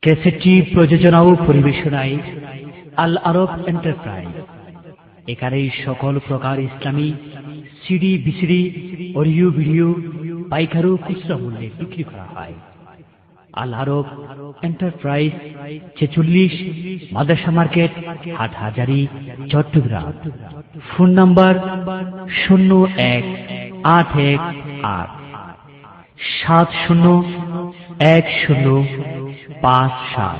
ক্যাসেটটি প্রযোজনা ও পরিবেশনায় আল আরব এন্টারপ্রাইজ। এখানেই সকল প্রকার ইসলামী সিডি, বিসিডি, অডিও ভিডিও পাইকারি ও খুচরা মূল্যে বিক্রি করা হয়। Al Arab enterprise 46 Madrasa market, Hathazari, Chattogram. Phone number 0118-1057।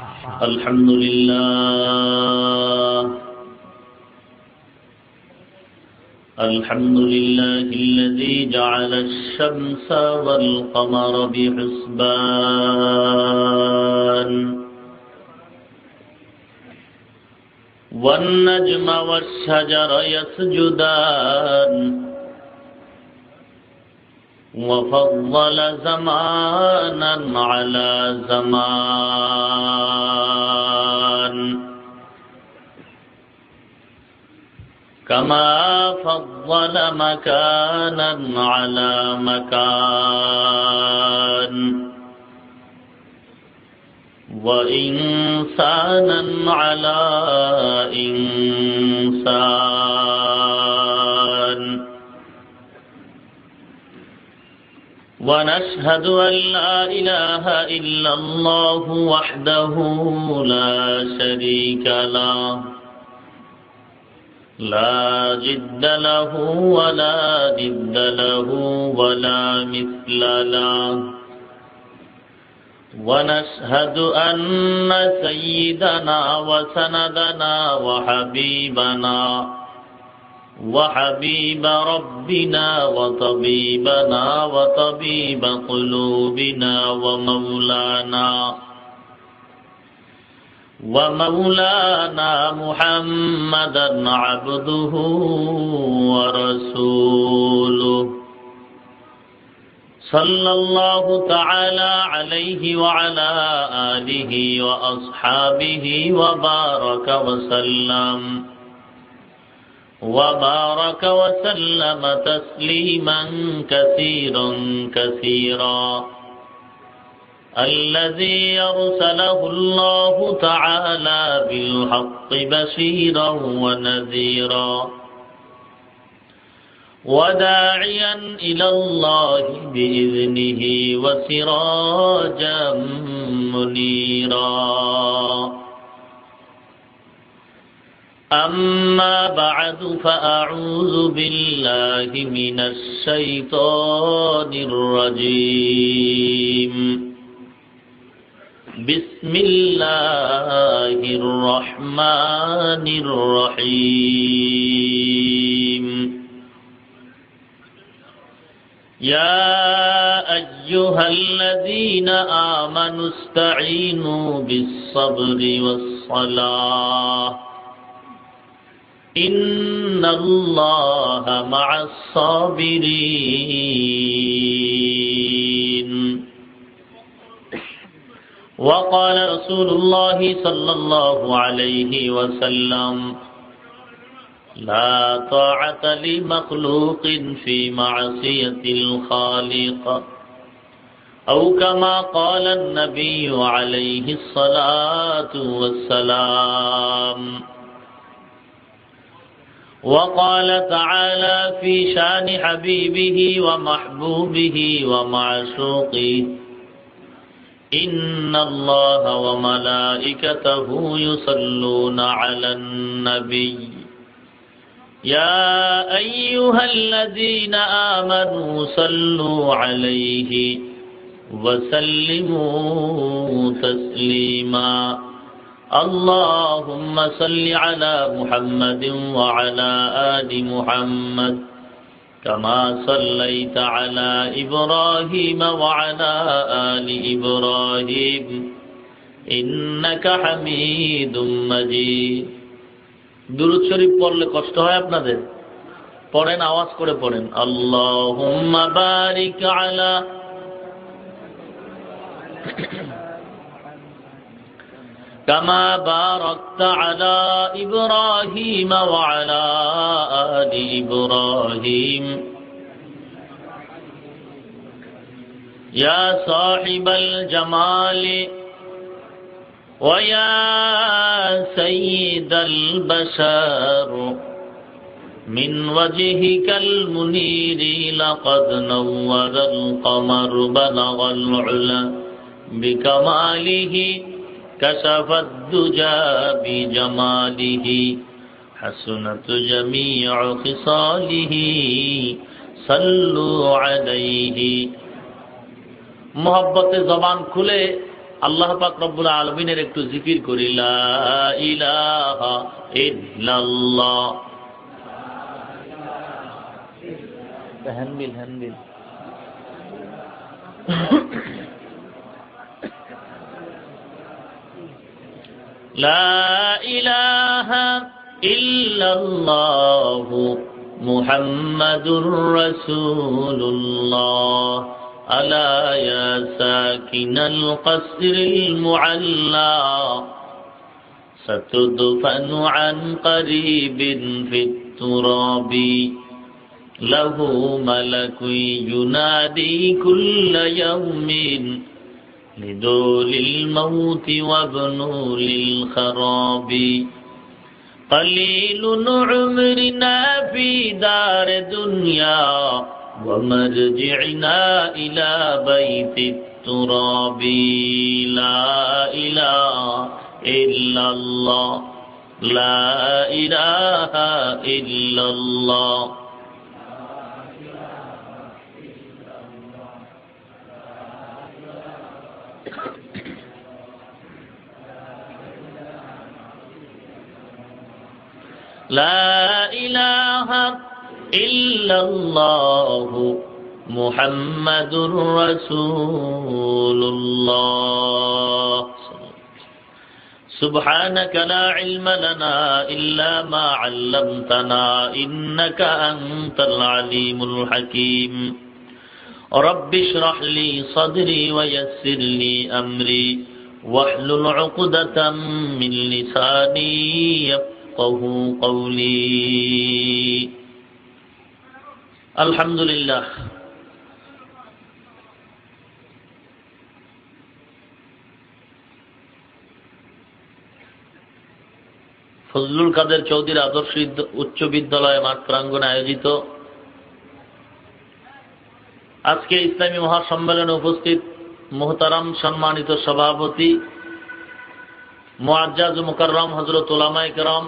الحمد لله الذي جعل الشمس والقمر بحسبان والنجم والشجر يسجدان وفضل زمانا على زمان كما فضل مكانا على مكان وإنسانا على إنسان. ونشهد أن لا إله إلا الله وحده لا شريك له لا جد له ولا ند له ولا مثل له. ونشهد أن سيدنا وسندنا وحبيب ربنا وطبيبنا وطبيب قلوبنا ومولانا محمدا عبده ورسوله صلى الله تعالى عليه وعلى آله وأصحابه وبارك وسلم تسليما كثيرا كثيرا. الذي أرسله الله تعالى بالحق بشيرا ونذيرا وداعيا إلى الله بإذنه وسراجا منيرا. أما بعد فأعوذ بالله من الشيطان الرجيم. بسم الله الرحمن الرحيم. يا أيها الذين آمنوا استعينوا بالصبر والصلاة إن الله مع الصابرين. وقال رسول الله صلى الله عليه وسلم لا طاعة لمخلوق في معصية الخالق أو كما قال النبي عليه الصلاة والسلام. وقال تعالى في شان حبيبه ومحبوبه ومعشوقه إن الله وملائكته يصلون على النبي يا أيها الذين آمنوا صلوا عليه وسلموا تسليما. اللهم صل على محمد وعلى آل محمد كما صليت على إبراهيم وعلى آل إبراهيم إنك حميد مجيد. দুরূদ শরীফ পড়লে কষ্ট হয় আপনাদের? পড়েন, আওয়াজ করে পড়েন। আল্লাহুম্মা বারিক আলা كما باركت على إبراهيم وعلى آل إبراهيم يا صاحب الجمال ويا سيد البشر من وجهك المنير لقد نور القمر بلغ العلا بكماله كشف الدجى بجماله حسنت جميع خصاله صلوا عليه मोहब्बते जबान खुले আল্লাহ পাক রব্বুল আলামিনের একটু জিকির করি লা ইলাহা ইল্লাল্লাহ হ্যান্ডবিল লা ইলাহা ইল্লাল্লাহ মুহাম্মাদুর রাসূলুল্লাহ ألا يا ساكن القصر المعلى ستدفن عن قريب في التراب له ملك ينادي كل يوم لدول الموت وابنوا للخراب قليل عمرنا في دار دنيا ومرجعنا إلى بيت التراب لا إله إلا الله لا إله إلا الله لا إله إلا الله محمد رسول الله سبحانك لا علم لنا إلا ما علمتنا إنك أنت العليم الحكيم رب اشرح لي صدري ويسر لي أمري واحلل عقدة من لساني يفقه قولي আলহামদুলিল্লাহ ফজলুল কাদের চৌধুরী আদর্শ উচ্চ বিদ্যালয় মাঠ প্রাঙ্গণে আয়োজিত আজকে ইসলামী মহাসম্মেলনে উপস্থিত মুহতারাম সম্মানিত সভাপতি মুআজ্জাজ মুকাররম হযরত উলামায়ে কেরাম,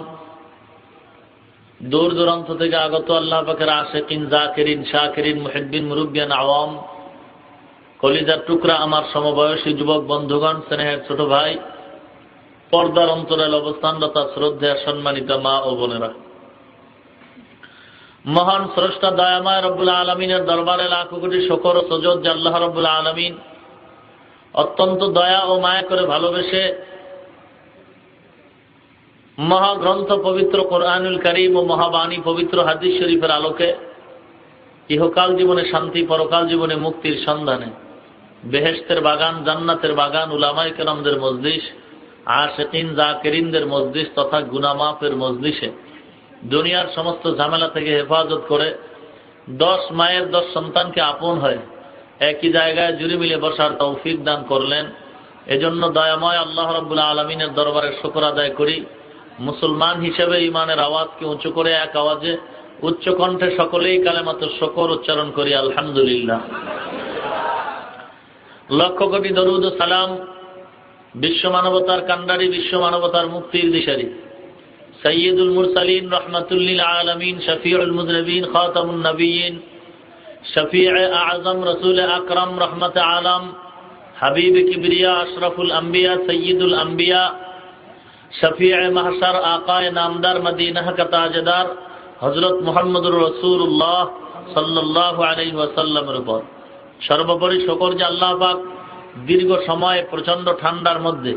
দূর দূরান্ত থেকে আগত আল্লাহ পাকের আশিকিন, জাকিরিন, শাকিরিন, মুহিব্বিন, মুরব্বিয়ান, আওয়াম, কলিজার টুকরা আমার সমবয়সী যুবক বন্ধুগণ, স্নেহের ছোট ভাই, পর্দার অন্তরাল অবস্থানরত শ্রদ্ধা সম্মানিত মা ও বোনেরা, মহান স্রষ্টা দয়াময় রব্বুল আলামিনের দরবারে লাখ কোটি শুকর ও সুজুদ যে আল্লাহ রব্বুল আলামিন অত্যন্ত দয়া ও মায়া করে ভালোবেসে মহাগ্রন্থ পবিত্র কোরআনুল কারীম ও মহাবাণী পবিত্র হাদিস শরীফের আলোকে ইহকাল জীবনে শান্তি, পরকাল জীবনে মুক্তির সন্ধানে বেহেশতের বাগান, জান্নাতের বাগান, উলামায়ে কেরামদের মজলিস, আশিকিন, জাকিরিনদের মজলিস তথা গুনাহ মাফের মজলিসে দুনিয়ার সমস্ত ঝামেলা থেকে হেফাজত করে 10 মায়ের 10 সন্তানকে আপন হয় একই জায়গায় জুড়ে মিলে বসার তৌফিক দান করলেন। এজন্য দয়াময় আল্লাহ রাব্বুল আলামিনের দরবারে শুকর আদায় করি। মুসলমান হিসেবে ইমানের আওয়াজকে উঁচু করে এক আওয়াজে উচ্চ কণ্ঠে সকলেই কালেমাতুশ শুকর উচ্চারণ করি আলহামদুলিল্লাহ। লক্ষ কোটি দরুদ ও সালাম বিশ্ব মানবতার কান্ডারি, বিশ্ব মানবতার মুক্তির দিশারি সাইয়্যিদুল মুরসালিন, রাহমাতুল লিল আলামিন, শফিউল মুযনিবিন, খাতামুন নবিয়্যিন, শফিয়ে আযম, রাসূল আকরাম, রহমতে আলম, হাবিব কিবরিয়া, আশরাফুল আম্বিয়া, সৈয়দুল আম্বিয়া, শফিয়ে মাহশর, আকায়ে নামদার, মদিনা কা তাজদার হযরত মুহাম্মদুর রাসূলুল্লাহ সাল্লাল্লাহু আলাইহি ওয়াসাল্লামের উপর সর্বোপরি শুকর যে আল্লাহ পাক দীর্ঘ সময় প্রচন্ড ঠান্ডার মধ্যে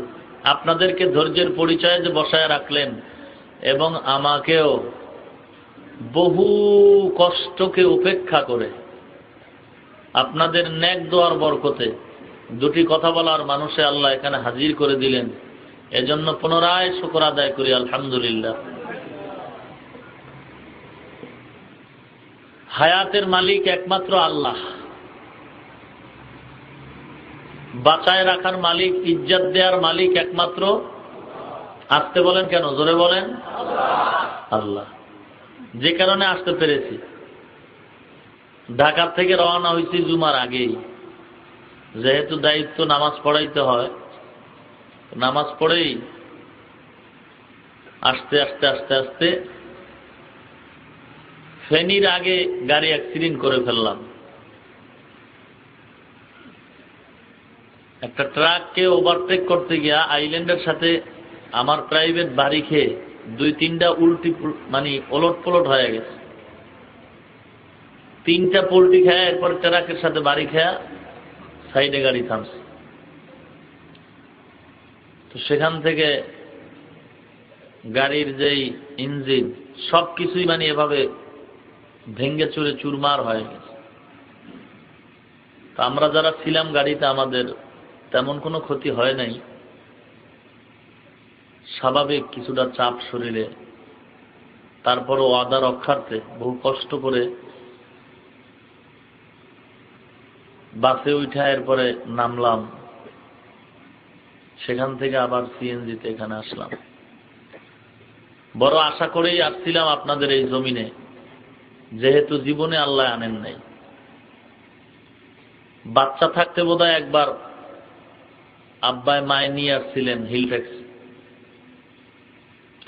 আপনাদেরকে ধৈর্যের পরিচয়ে যে বসায় রাখলেন এবং আমাকেও বহু কষ্টকে উপেক্ষা করে আপনাদের নেক দোয়ার বরকতে দুটি কথা বলার মানুষে আল্লাহ এখানে হাজির করে দিলেন। এজন্য পুনরায় শুকর আদায় করি আলহামদুলিল্লাহ। হায়াতের মালিক একমাত্র আল্লাহ। বাঁচায় রাখার মালিক, ইজ্জত দেওয়ার মালিক একমাত্র আসতে বলেন কেন, জোরে বলেন আল্লাহ। যে কারণে আসতে পেরেছি। ঢাকা থেকে রওনা হয়েছি জুমার আগেই, যেহেতু দায়িত্ব নামাজ পড়াইতে হয়, নামাজ পড়েই আস্তে আস্তে আস্তে আস্তে ফেনীর আগে গাড়ি অ্যাক্সিডেন্ট করে ফেললাম। একটা ট্রাককে ওভারটেক করতে গিয়া আইল্যান্ডের সাথে আমার প্রাইভেট বাড়ি খেয়ে 2-3টা উল্টি মানে ওলট পলট হয়ে গেছে। 3টা পোল্ট্রি খায়, এরপর ট্রাকের সাথে বাড়ি খায়া সাইডে গাড়ি থামছে। তো সেখান থেকে গাড়ির যেই ইঞ্জিন সবকিছুই মানে এভাবে ভেঙ্গে চুরে চুরমার হয়ে গেছে। তা আমরা যারা ছিলাম গাড়িতে আমাদের তেমন কোনো ক্ষতি হয় নাই, স্বাভাবিক কিছুটা চাপ শরীরে। তারপরও ওয়াদা রক্ষার্থে বহু কষ্ট করে বাসে উঠা এরপরে নামলাম, সেখান থেকে আবার সিএনজিতে এখানে আসলাম। বড় আশা করেই আসছিলাম আপনাদের এই জমিনে, যেহেতু জীবনে আল্লাহ আনেন নাই। বাচ্চা থাকতে বোধহয় একবার আব্বায় মায়ে নিয়ে আসছিলেন হিলফ্যাক্স,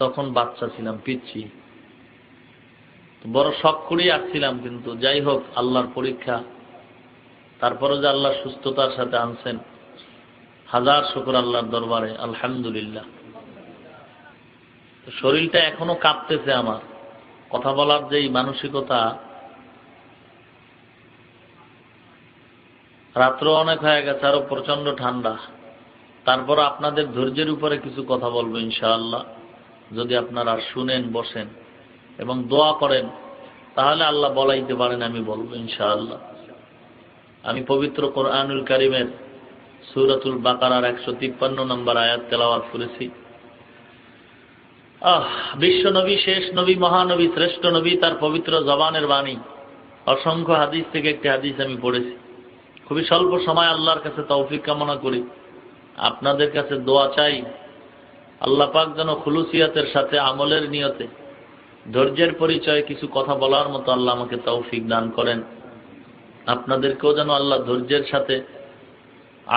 তখন বাচ্চা ছিলাম, পিচ্ছি, বড় শখ করেই আসছিলাম। কিন্তু যাই হোক, আল্লাহর পরীক্ষা। তারপরে যে আল্লাহ সুস্থতার সাথে আনছেন, হাজার শুকর আল্লাহর দরবারে, আলহামদুলিল্লাহ। শরীরটা এখনো কাঁপতেছে আমার, কথা বলার যেই মানসিকতা। রাত্র অনেক হয়ে গেছে, আরো প্রচন্ড ঠান্ডা। তারপর আপনাদের ধৈর্যের উপরে কিছু কথা বলবো ইনশাআল্লাহ। যদি আপনারা শুনেন, বসেন এবং দোয়া করেন, তাহলে আল্লাহ বলাইতে পারেন, আমি বলবো ইনশাআল্লাহ। আমি পবিত্র কোরআনুল কারীমের সূরাতুল বাকারার 153 নম্বর আয়াত তেলাওয়াত করেছি। বিশ্ব নবী, শেষ নবী, মহানবী, শ্রেষ্ঠ নবী, তার পবিত্র জবানের বাণী, অসংখ্য হাদিস থেকে একটি হাদিস আমি পড়েছি। খুবই স্বল্প সময় আল্লাহর কাছে তৌফিক কামনা করি, আপনাদের কাছে দোয়া চাই, আল্লাহ পাক যেন খুলুসিয়াতের সাথে, আমলের নিয়তে, ধৈর্যের পরিচয়ে কিছু কথা বলার মতো আল্লাহ আমাকে তৌফিক দান করেন। আপনাদেরকেও যেন আল্লাহ ধৈর্যের সাথে,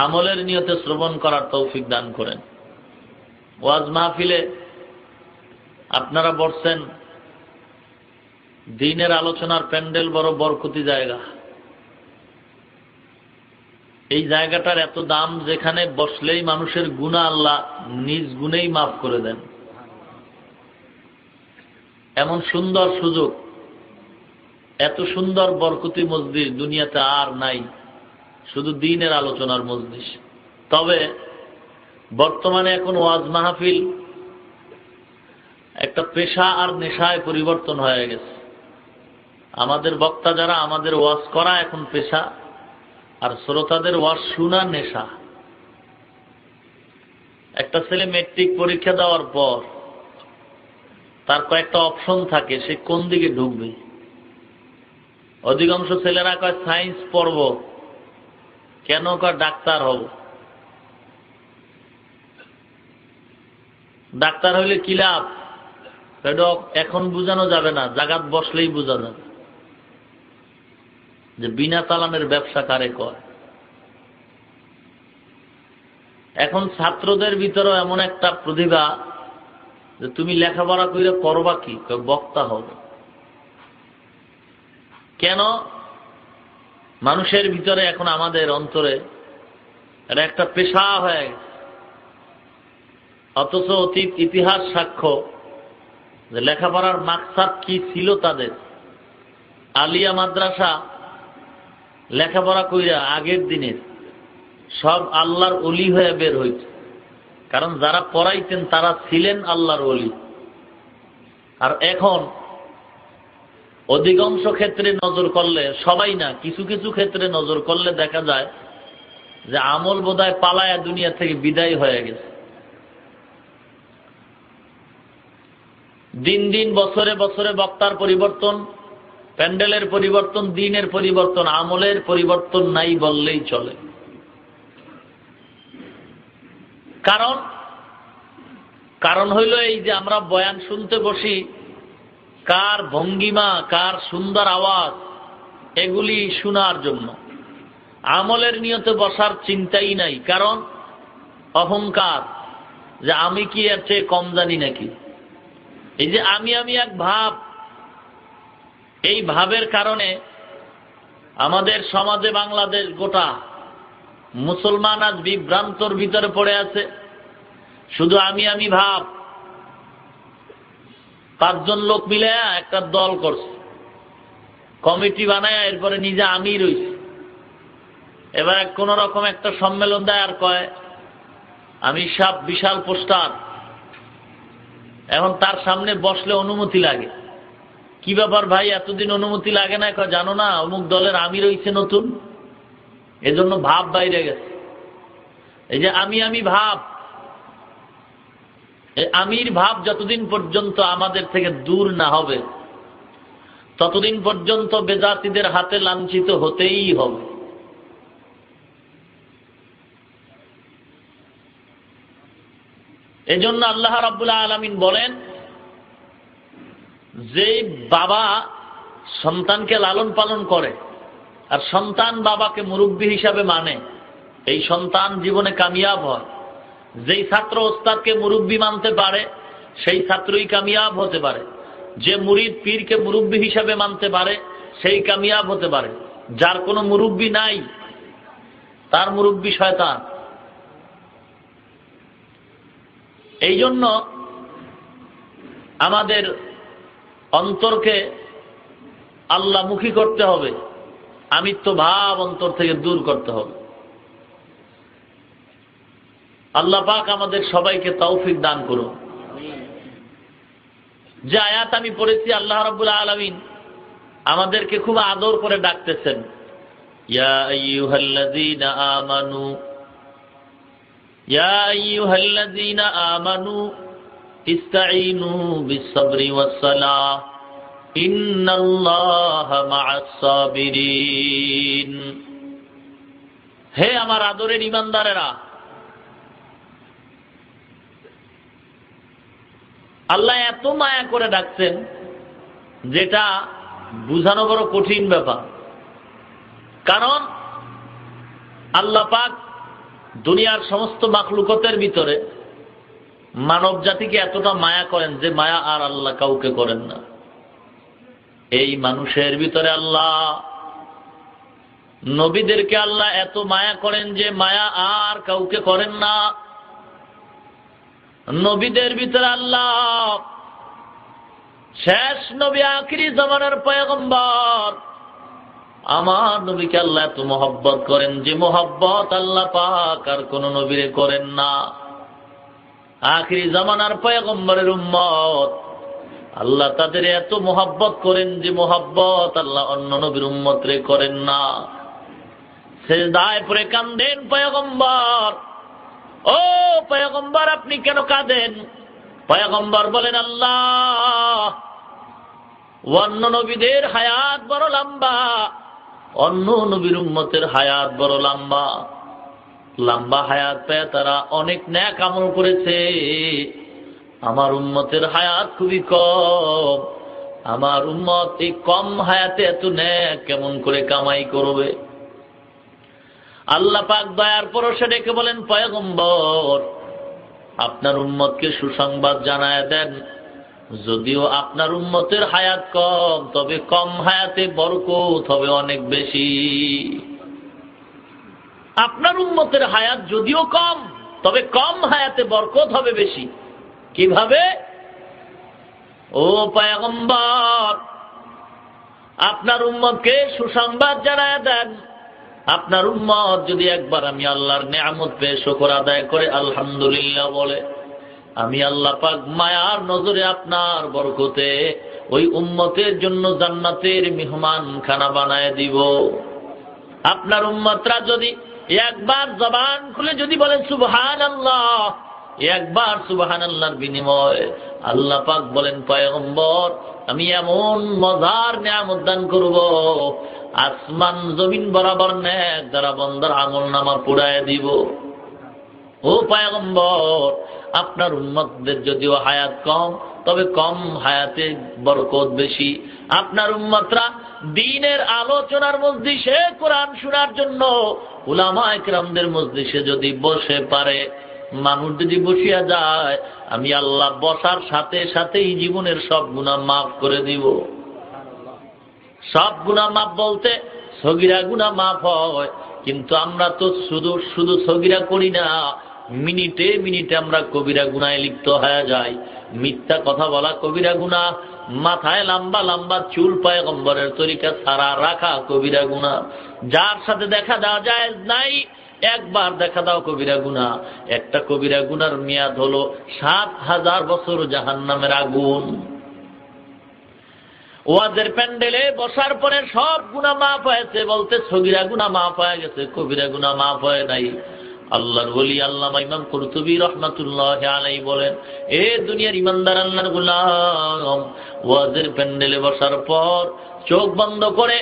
আমলের নিয়তে শ্রবণ করার তৌফিক দান করেন। ওয়াজ মাহফিলে আপনারা বসছেন, দ্বীনের আলোচনার প্যান্ডেল বড় বরকতি জায়গা। এই জায়গাটার এত দাম, যেখানে বসলেই মানুষের গুনাহ আল্লাহ নিজ গুণেই মাফ করে দেন। এমন সুন্দর সুযোগ, এত সুন্দর বরকতি মসজিদ দুনিয়াতে আর নাই, শুধু দ্বীনের আলোচনার মজলিস। তবে বর্তমানে এখন ওয়াজ মাহফিল একটা পেশা আর নেশায় পরিবর্তন হয়ে গেছে। আমাদের বক্তা যারা, আমাদের ওয়াজ করা এখন পেশা, আর শ্রোতাদের ওয়াজ শোনা নেশা। একটা ছেলে মেট্রিক পরীক্ষা দেওয়ার পর তার কয়েকটা অপশন থাকে, সে কোন দিকে ঢুকবে। অধিকাংশ ছেলেরা কয় সায়েন্স পড়ব, কেন কয় ডাক্তার হব। ডাক্তার হইলে কি লাভ, এটা এখন বোঝানো যাবে না, জাগাত বসলেই বোঝা যাবে যে বিনা চালানের ব্যবসা কারে কয়। এখন ছাত্রদের ভিতরেও এমন একটা প্রতিভা যে তুমি লেখাপড়া করে করবা কি, বক্তা হবে। কেন? মানুষের ভিতরে এখন, আমাদের অন্তরে এটা একটা পেশা হয়ে গেছে। অথচ অতীত ইতিহাস সাক্ষ্য যে লেখাপড়ার মাকসাদ কি ছিল তাদের। আলিয়া মাদ্রাসা লেখাপড়া কইরা আগের দিনের সব আল্লাহর ওলি হয়ে বের হইছে, কারণ যারা পড়াইতেন তারা ছিলেন আল্লাহর ওলি। আর এখন অধিকাংশ ক্ষেত্রে নজর করলে, সবাই না, কিছু কিছু ক্ষেত্রে নজর করলে দেখা যায় যে আমল বোধহয় পালায়া দুনিয়া থেকে বিদায় হয়ে গেছে। দিন দিন, বছরে বছরে বক্তার পরিবর্তন, প্যান্ডেলের পরিবর্তন, দিনের পরিবর্তন, আমলের পরিবর্তন নাই বললেই চলে। কারণ হইল এই যে আমরা বয়ান শুনতে বসি, কার ভঙ্গিমা, কার সুন্দর আওয়াজ, এগুলি শোনার জন্য। আমলের নিয়তে বসার চিন্তাই নাই, কারণ অহংকার, যে আমি কি এর চেয়ে কম জানি নাকি। এই যে আমি এক ভাব, এই ভাবের কারণে আমাদের সমাজে, বাংলাদেশ গোটা মুসলমান আজ বিভ্রান্তর ভিতরে পড়ে আছে। শুধু আমি ভাব। 5 জন লোক মিলে একটা দল করছে, কমিটি বানায়, এরপরে নিজে আমি রইছি। এবার কোন রকম একটা সম্মেলন দেয়, আর কয় আমি সব বিশাল পোস্টার। এখন তার সামনে বসলে অনুমতি লাগে। কি ব্যাপার ভাই, এতদিন অনুমতি লাগে না? কয় জানো না, অমুক দলের আমি রয়েছে নতুন, এজন্য ভাব বাইরে গেছে। এই যে আমি ভাব, আমির ভাব যতদিন পর্যন্ত আমাদের থেকে দূর না হবে, ততদিন পর্যন্ত বেজাতিদের হাতে লাঞ্ছিত হতেই হবে। এজন্য আল্লাহ রাব্বুল আলামিন বলেন, যে বাবা সন্তানকে লালন পালন করে আর সন্তান বাবাকে মুরব্বী হিসাবে মানে, এই সন্তান জীবনে কামিয়াব হয়। যেই ছাত্র ওস্তাদকে মুরব্বী মানতে পারে, সেই ছাত্রই কামিয়াব হতে পারে। যে মুরিদ পীরকে মুরব্বী হিসাবে মানতে পারে, সেই কামিয়াব হতে পারে। যার কোনো মুরব্বী নাই, তার মুরব্বী শয়তান। এই জন্য আমাদের অন্তরকে আল্লাহমুখী করতে হবে, আমিত্ব ভাব অন্তর থেকে দূর করতে হবে। আল্লাহ পাক আমাদের সবাইকে তৌফিক দান করুন। যে আয়াত আমি পড়েছি, আল্লাহ রাব্বুল আলামিন আমাদেরকে খুব আদর করে ডাকতেছেন, ইয়া আইয়ুহাল্লাযীনা আমানু, ইয়া আইয়ুহাল্লাযীনা আমানু ইসতাঈনু বিস-সাবরি ওয়াস-সালাহ ইন্নাল্লাহা মা'আস-সাবিরিন। হে আমার আদরের ঈমানদারেরা, আল্লাহ এত মায়া করে ডাকছেন, যেটা বুঝানো বড় কঠিন ব্যাপার। কারণ আল্লাহ পাক দুনিয়ার সমস্ত মাখলুকতের ভিতরে মানব জাতিকে এতটা মায়া করেন, যে মায়া আর আল্লাহ কাউকে করেন না। এই মানুষের ভিতরে আল্লাহ নবীদেরকে আল্লাহ এত মায়া করেন, যে মায়া আর কাউকে করেন না। নবীদের ভিতরে আল্লাহ শেষ নবী, আখিরি জামানার পয়গম্বর আমার নবীকে আল্লাহ এত মহব্বত করেন, যে মহব্বত আল্লাহ পাক আর কোন নবীরে করেন না। আখিরি জামানার পয়গম্বরের উম্মত, আল্লাহ তাদের এত মহব্বত করেন, যে মহব্বত আল্লাহ অন্য নবীর উম্মতরে করেন না। সিজদায় পড়ে কান্দেন পয়গম্বর, ও পয়গম্বর আপনি কেন কাঁদেন? পয়গম্বর বলেন, আল্লাহ অন্য নবীদের হায়াত বড় লম্বা, অন্য নবীর উম্মতের হায়াত বড় লম্বা। লম্বা হায়াত পেয়ে তারা অনেক নেক আমল করেছে, আমার উম্মতের হায়াত খুবই কম। আমার উম্মত এই কম হায়াতে এত নেক কেমন করে কামাই করবে? আল্লাহ পাক দয়ার পরশে ডেকে বলেন, পয়গম্বর আপনার উম্মতকে সুসংবাদ জানায় দেন, যদিও আপনার উম্মতের হায়াত কম, তবে কম হায়াতে বরকত হবে অনেক বেশি। আপনার উম্মতের হায়াত যদিও কম, তবে কম হায়াতে বরকত হবে বেশি। কিভাবে? ও পয়গম্বর আপনার উম্মতকে সুসংবাদ জানায় দেন, আপনার উম্মত যদি একবার আমি আল্লাহর নিয়ামত পেয়ে শুকর আদায় করে আলহামদুলিল্লাহ বলে, আমি আল্লাহ পাক মায়ার নজরে আপনার বরকতে ওই উম্মতের জন্য জান্নাতের মেহমান খানা বানায় দিব। আপনার উম্মতরা যদি একবার জবান খুলে যদি বলেন সুবহানাল্লাহ, একবার সুবহানাল্লাহর বিনিময়ে আল্লাহ পাক বলেন, পয়গম্বর আমি এমন মজার নিয়ামত দান করব, আসমান জমিন বরাবর নেক দ্বারা বন্দার আমল নামা পুড়ায় দিব। ও পয়গম্বর, আপনার উম্মতদের যদিও হায়াত কম, তবে কম হায়াতে বরকত বেশি। আপনার উম্মতরা দ্বীনের আলোচনার মজলিসে কোরআন শোনার জন্য উলামায়ে কেরামদের মজলিসে যদি বসে পারে, মানুষ যদি বসিয়া যায়, আমি আল্লাহ বসার সাথে সাথেই জীবনের সব গুনাহ মাফ করে দিব। সব গুনাহ মাফ বলতে সগীরা গুনাহ মাফ হয়, কিন্তু আমরা তো শুধু শুধু সগীরা করি না, মিনিটে মিনিটে আমরা কবিরা গুনাহে লিপ্ত হয়ে যাই। মিথ্যা কথা বলা কবিরা গুনাহ, মাথায় লম্বা লম্বা চুল পয়গম্বরের তরিকা ছাড়া রাখা কবিরা গুনাহ, যার সাথে দেখা দেওয়া যায় নাই, একবার দেখা দাও কবিরা গুনাহ। একটা কবিরা গুনার মেয়াদ হলো ৭,০০০ বছর জাহান্নামের আগুন। ওয়াজের প্যান্ডেলে বসার পরে সব গুনাহ মাফ হয়েছে বলতে সগীরা গুনাহ মাফ হয়ে গেছে, কবিরা গুনাহ মাফ হয় নাই। আল্লাহর ওলি আল্লামা ইমাম কুরতুবী রাহমাতুল্লাহি আলাইহি বলেন, এ দুনিয়ার ইমানদার আল্লাহর গোলাম, ওয়াজের প্যান্ডেলে বসার পর চোখ বন্ধ করে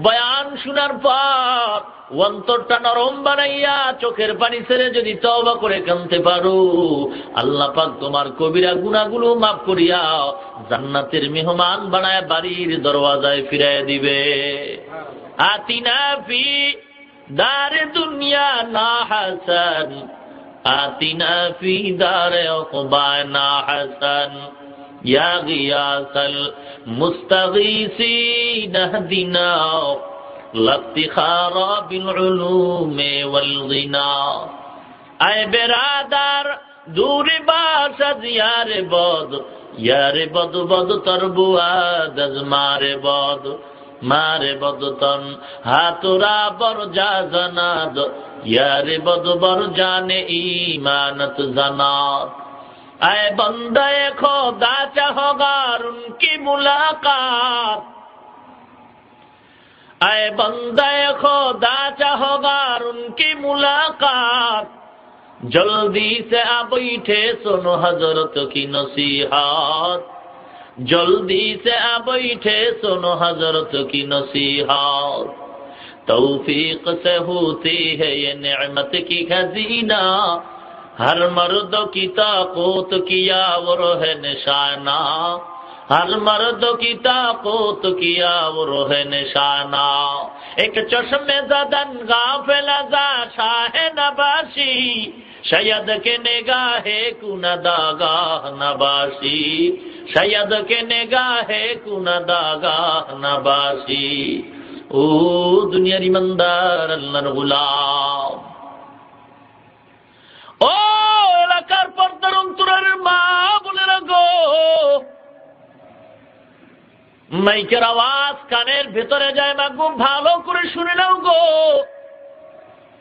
বয়ান শোনার পর অন্তরটা নরম বানাইয়া চোখের পানি ছেড়ে যদি তওবা করে কাঁদতে পারো, আল্লাহ পাক তোমার কবিরা গুনাহগুলো মাফ করিয়া জান্নাতের মেহমান বানায় বাড়ির দরওয়াজায় ফিরাইয়া দিবে। আতিনা ফি দারে দুনিয়া না হাসান, আতিনা ফি দারে উকবা না হাসান, ইয়া গিয়াসাল মুস্তাগীসিন ইহদিনা লাফতিখারা বিল উলুমি ওয়াল গিনা। আয় বেরাদার দূরে বাসাদ ইয়ারে বদ, ইয়ারে বদ বদ তরবুয়াদ মারে বদ, মারে বদ তন হাতুরা বর যা জানাদ, ইয়ারে বদ বর জানে ঈমানত জানাত। আয় বন্দায়ে খোদা চাহগার উনকি মুলাকাত, আয় বন্দায়ে খোদা চাহগার উনকি মুলাকাত, জলদি সে আ बैठे सुनो हजरत की नसीहत, जल्दी से आ बैठे सुनो हजरत की नसीहत। तौफीक से होती है ये नेमत की खजीना, हर मर्द की ताकत किया वो है निशाना, हर मर्द की ताकत किया वो है निशाना। एक चश्मे ज़दन गाफिल ज़ा शाह नबाशी, शायद के निगाहे कुनदागाह नबाशी, शायद के निगाहे कुनदागाह नबाशी। ओ दुनियार ईमानदार अल्लाहर गुलाम, ও এলাকার পর্দার অন্তরের মা বোনেরা গো, মাইকের আওয়াজ কানের ভেতরে যায় না গো, ভালো করে শুনে নাও গো।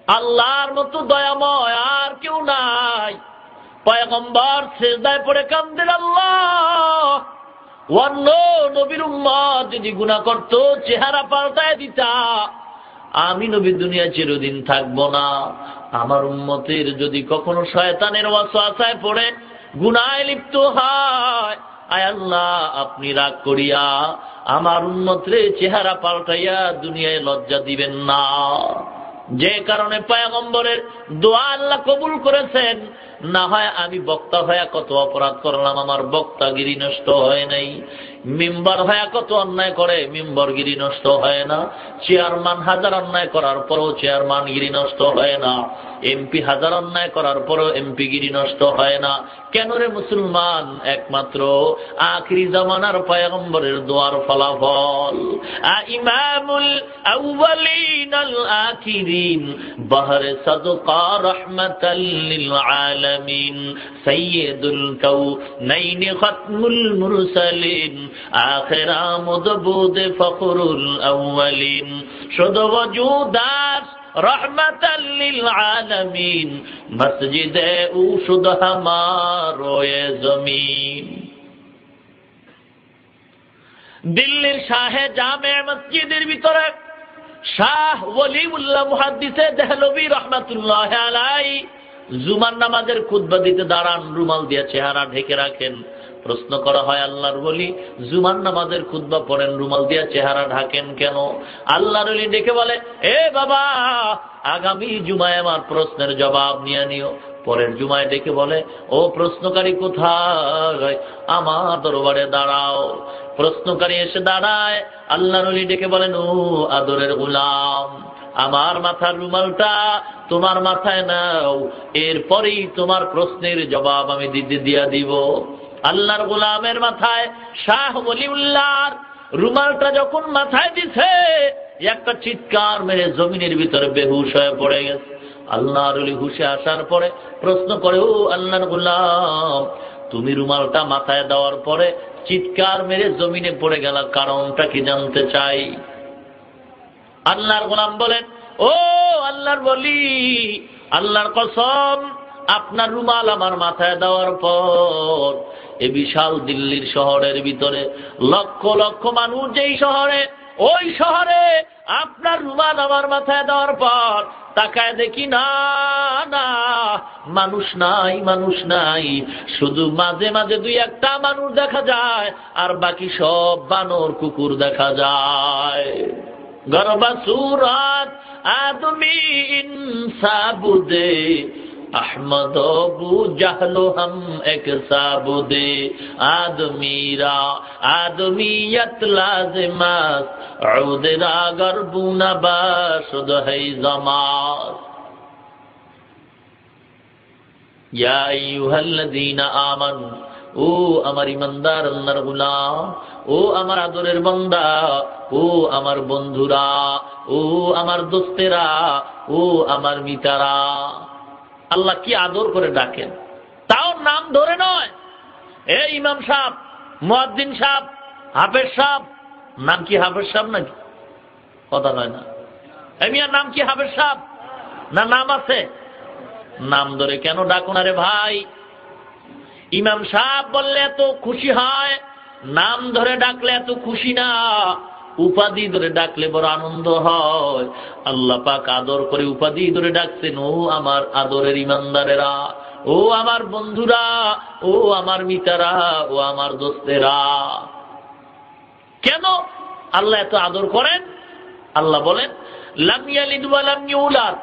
আল্লাহর মতো দয়াময় আর কেউ নাই। পয়গম্বর সিজদায় পড়ে কাঁদেন, আল্লাহ অন্য নবীর উম্মত যদি গুনাহ করত চেহারা পাল্টায় দিতা, আমি নবী দুনিয়া চিরদিন থাকবো না। আমার উম্মতের যদি কখনো শয়তানের ওয়াসওয়াসায় পড়ে গুনাহে লিপ্ত হয়, আয় আল্লাহ আপনি রাগ করিয়া আমার উম্মতের চেহারা পাল্টাইয়া দুনিয়ায় লজ্জা দিবেন না। যে কারণে পয়গম্বরের দোয়া আল্লাহ কবুল করেছেন। না হয় আমি বক্তা হয়ে কত অপরাধ করলাম, আমার বক্তাগিরি নষ্ট হয় নাই। মিম্বার হয়ে কত অন্যায় করে, মিম্বরগিরি নষ্ট হয় না। চেয়ারম্যান হাজার অন্যায় করার পরও চেয়ারম্যানগিরি নষ্ট হয় না। এমপি হাজার অন্যায় করার পরও এমপিগিরি নষ্ট হয় না। কেন রে মুসলমান? একমাত্র আখিরি জামানার পয়গম্বরের দোয়ার ফলাফল। ইমামুল আউয়ালিন আল আখিরিন বাহরে সাদকা রাহমাতাল লিল আলামিন সাইয়্যিদুল কাউনাইন খাতমুল মুরসালিন আখিরা মুদবুদ ফখরুল আউয়ালিন শুধু ওজুদাত রহমাতাল লিল আলামিন মসজিদে ও শুধু হামারোয়ে জমিন। দিল্লির শাহে জামে মসজিদের ভিতরে শাহ ওলিউল্লাহ মুহাদ্দিসে দেহলভী রহমাতুল্লাহ আলাইহি জুমার নামাজের খুতবা দিতে দাঁড়ান, রুমাল দিয়ে চেহারা ঢেকে রাখেন। প্রশ্ন করা হয়, আল্লাহর ওলি জুমার নামাজের খুতবা পড়েন, রুমাল দিয়ে চেহারা ঢাকেন কেন? আল্লাহর ওলি ডেকে বলে, এ বাবা, আগামী জুমায় আমার প্রশ্নের জবাব নিয়ে নিও। পরের জুমায় ডেকে বলে, ও প্রশ্নকারী কোথায়? আমার দরবারে দাঁড়াও। প্রশ্নকারী এসে দাঁড়ায়, আল্লাহর ওলি ডেকে বলেন, ও আদরের গোলাম, আমার মাথার রুমালটা তোমার মাথায় নাও, এরপরেই তোমার প্রশ্নের জবাব আমি দিয়া দিব। আল্লাহর গোলামের মাথায় শাহ ওলিউল্লাহর রুমালটা যখন মাথায় দিছে, একটা চিৎকার মেরে জমিনের ভিতরে বেহুশ হয়ে পড়ে গেছে। আল্লাহর ওলি হুশে আসার পরে প্রশ্ন করে, ও আল্লাহর গোলাম, তুমি রুমালটা মাথায় দেওয়ার পরে চিৎকার মেরে জমিনে পড়ে গেল, কারণটা কি জানতে চাই। আল্লাহর গোলাম বলেন, ও আল্লাহর ওলি, আল্লাহর কসম, আপনার রুমাল আমার মাথায় দেওয়ার পর এই বিশাল দিল্লির শহরের ভিতরে লক্ষ লক্ষ মানুষ, যেই শহরে, ওই শহরে আপনার রুমাল আমার মাথায় দেওয়ার পর তাকায় দেখি না, না, মানুষ নাই, মানুষ নাই, শুধু মাঝে মাঝে দুই একটা মানুষ দেখা যায়, আর বাকি সব বানর কুকুর দেখা যায়। গরবা সুরাত আদমি ইনসাবুদে अहमद अबू जहलो हम एक साबुदे आदमीरा आदमीयत लाजिमात औदरा गरबुना बाशुद है जमात या अय्युहल्लज़ीना आमनू ও আমার ইমানদার আল্লাহর গোলাম, ও আমার আদরের বান্দা, ও আমার বন্ধুরা, ও আমার দোস্তেরা, ও আমার মিতারা। আল্লাহ কি আদর করে ডাকেন, তাও নাম ধরে নয়। এই ইমাম সাহেব, মুয়াজ্জিন সাহেব, হাফেজ সাহেব, নাম কি হাফেজ সাহেব নাকি? কথা নয় না। এই মিয়ার নাম কি হাফেজ সাহেব না? নাম আছে। নাম ধরে কেন ডাকো না রে ভাই? ইমাম সাহেব বললে এত খুশি হয়, নাম ধরে ডাকলে এত খুশি না। উপাধি ধরে ডাকলে বড় আনন্দ হয়। আল্লাহ পাক আদর করে উপাধি ধরে ডাকছেন, ও আমার আদরের ইমানদারেরা, ও আমার বন্ধুরা, ও আমার মিতারা, ও আমার দোস্তেরা। কেন আল্লাহ এত আদর করেন? আল্লাহ বলেন, লাম ইয়ালিদ ওয়া লাম ইউলাদ,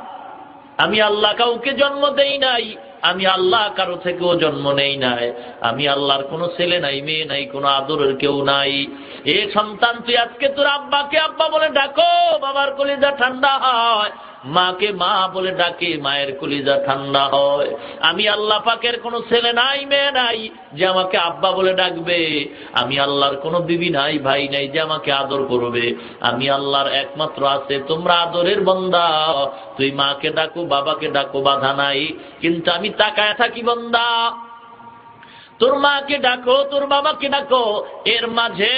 আমি আল্লাহ কাউকে জন্ম দেই নাই, আমি আল্লাহ কারো থেকেও জন্ম নেই নাই, আমি আল্লাহর কোনো ছেলে নাই, মেয়ে নাই, কোনো আদরের কেউ নাই। এ সন্তান, তুই আজকে তোর আব্বাকে আব্বা বলে ডাকো, বাবার কলিজা ঠান্ডা হয়। মাকে মা বলে ডাকে, মায়ের কলিজা ঠান্ডা হয়। আমি আল্লাহ পাকের কোনো ছেলে নাই, মেয়ে নাই যে আমাকে আব্বা বলে ডাকবে। আমি আল্লাহর কোনো বিবি নাই, ভাই নাই যে আমাকে আদর করবে। আমি আল্লাহর একমাত্র আছে তোমরা আদরের বান্দা। তুই মাকে ডাকো, বাবাকে ডাকো, বাধা নাই, কিন্তু আমি তাকায় থাকি বান্দা। তোর মাকে ডাকো, তোর বাবাকে ডাকো, এর মাঝে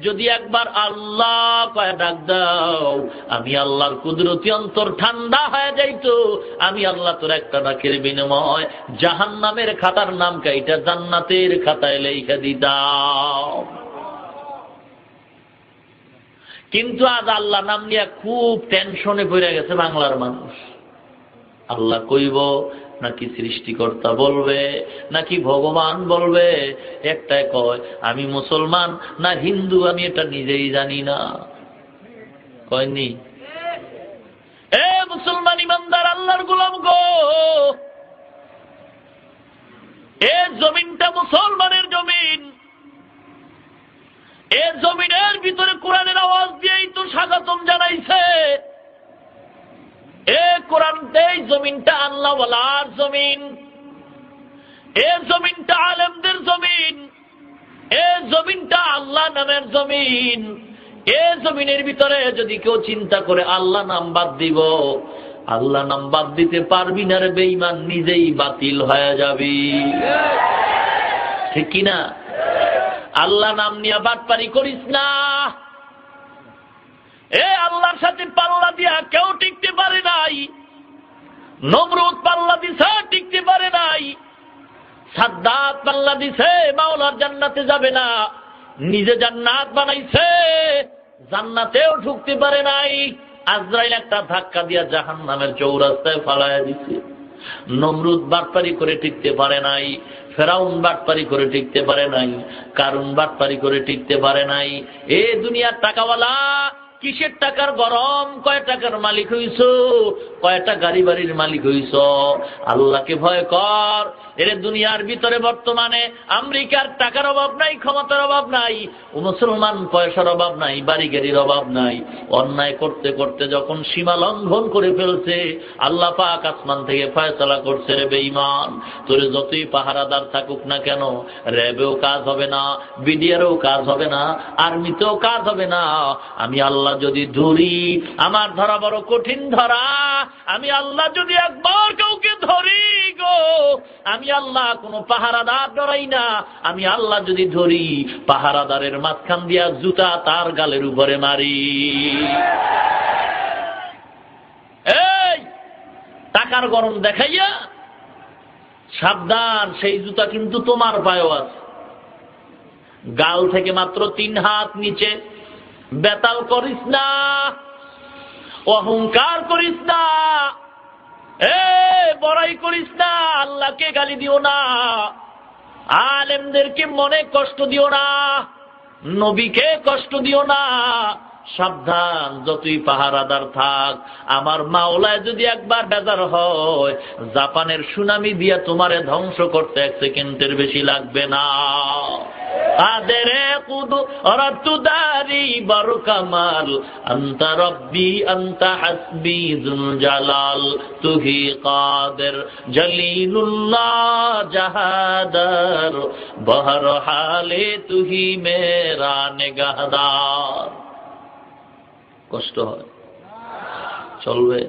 যদি একবার আল্লাহ কয়ে ডাক দাও, আমি আল্লাহর কুদরতি অন্তর ঠান্ডা হয়ে যাইতো। আমি আল্লাহ তোর একটা ডাকের বিনিময় জাহান্নামের খাতার নাম কাইটা জান্নাতের খাতায় লেখা দিতাম। কিন্তু আজ আল্লাহ নাম নিয়ে খুব টেনশনে পড়ে গেছে বাংলার মানুষ। আল্লাহ কইব নাকি সৃষ্টিকর্তা বলবে নাকি ভগবান বলবে? একটাই কয়, আমি মুসলমান না হিন্দু আমি এটা নিজেই জানি না। কয়নি? এ মুসলমান ইমানদার আল্লাহর গোলাম গো, এ জমিনটা মুসলমানের জমিন। এ জমিনের ভিতরে কোরআনের আওয়াজ দিয়েই তো স্বাগতম জানাইছে। এ কোরআনতে জমিনটা আল্লাহ ওয়ালার জমিন, এ জমিনটা আলেমদের জমিন, এ জমিনটা আল্লাহ নামের জমিন। এ জমিনের ভিতরে যদি কেউ চিন্তা করে আল্লাহ নাম বাদ দিব, আল্লাহ নাম বাদ দিতে পারবি না রে বেঈমান, নিজেই বাতিল হয়ে যাবি। ঠিক কিনা? আল্লাহ নাম নিয়ে বাটপারি করিস না। এ আল্লাহর সাথে পাল্লা দিয়া কেউ টিকতে পারে নাই। নমরুদ পাল্লা দিছে, টিকতে পারে নাই। সাদ্দাত পাল্লা দিছে, মাওলার জান্নাতে যাবে না, নিজে জান্নাত বানাইছে, জান্নাতেও ঢুকতে পারে নাই। আজরাইল একটা ধাক্কা দিয়া জাহান্নামের চৌরাস্তায় ফালাইয়া দিছে। নমরুদ বাটপারি করে টিকতে পারে নাই, ফেরাউন বাটপারি করে টিকতে পারে নাই, কারুন বাটপারি করে টিকতে পারে নাই। এ দুনিয়ার টাকাওয়ালা কিসের টাকার গরম, কয় টাকার মালিক হইছ, কয়টা গাড়ি বাড়ির মালিক হইছ, আল্লাহকে ভয় কর। এর দুনিয়ার ভিতরে বর্তমানে আমেরিকার টাকার অভাব নাই, ক্ষমতার অভাব নাই, মুসলমান পয়সার অভাব নাই, বাড়ি গাড়ির অভাব নাই। অন্যায় করতে করতে যখন সীমা লঙ্ঘন করে ফেলছে, আল্লাহ পাক আসমান থেকে ফয়সালা করছে, রে বেঈমান, তোর যতই পাহারাদার থাকুক না কেন, র্যাবেও কাজ হবে না, বিডিআরও কাজ হবে না, আর্মিতেও কাজ হবে না। আমি আল্লাহ যদি ধরি, আমার ধরা বড় কঠিন ধরা, আমি আল্লাহ যদি একবার কাউকে ধরি গো, আমি আল্লাহ কোনো পাহারাদার ডরাই না। আমি আল্লাহ যদি ধরি, পাহারাদারের মাঝখান দিয়া জুতা তার গালের উপরে মারি। এই টাকার গরম দেখাইয়া সাবধান, সেই জুতা কিন্তু তোমার পায়েও আছে। গাল থেকে মাত্র 3 হাত নিচে, বেতাল করিস না, অহংকার করিস না, বড়াই করিস না, আল্লাহকে গালি দিও না, আলেমদেরকে মনে কষ্ট দিও না, নবীকে কষ্ট দিও না। সাবধান, যতই পাহারাদার থাক, আমার মাওলায় যদি একবার বেজার হয়, জাপানের সুনামি দিয়া তোমারে ধ্বংস করতে 1 সেকেন্ডের বেশি লাগবে না। আদেরে কুদু অরাতুদারি বারু কামাল, আন্তা রব্বি আন্তা হাসবি যুল জালাল, তুহি কাদের জলিলুল্লাহ জাহাদার, বহর হালে তুহি মেরা নিগাহদার। কষ্ট হয়, চলবে?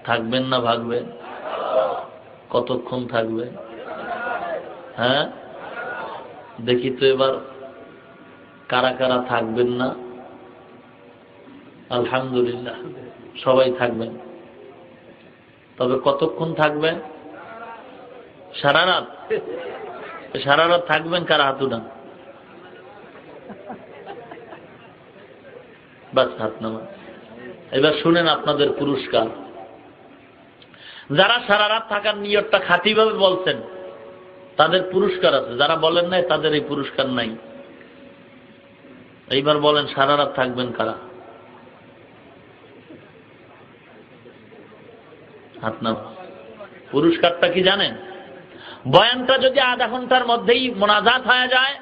থাকবেন না ভাগবেন? কতক্ষণ থাকবেন? হ্যাঁ, দেখি তো এবার কারা কারা থাকবেন না। আলহামদুলিল্লাহ, সবাই থাকবেন। তবে কতক্ষণ থাকবেন? সারা রাত? সারা রাত থাকবেন কারা? হাত উঠান। বাস, হাত নামান। এবার শুনেন আপনাদের পুরস্কার। যারা সারা রাত থাকার নিয়তটা খাঁটিভাবে বলছেন, তাদের পুরস্কার আছে। যারা বলেন নাই, তাদের এই পুরস্কার নাই। এইবার বলেন, সারা রাত থাকবেন কারা? হাত নামান। পুরস্কারটা কি জানেন? বয়ানটা যদি আধা ঘন্টার মধ্যেই মোনাজাত হয়ে যায়,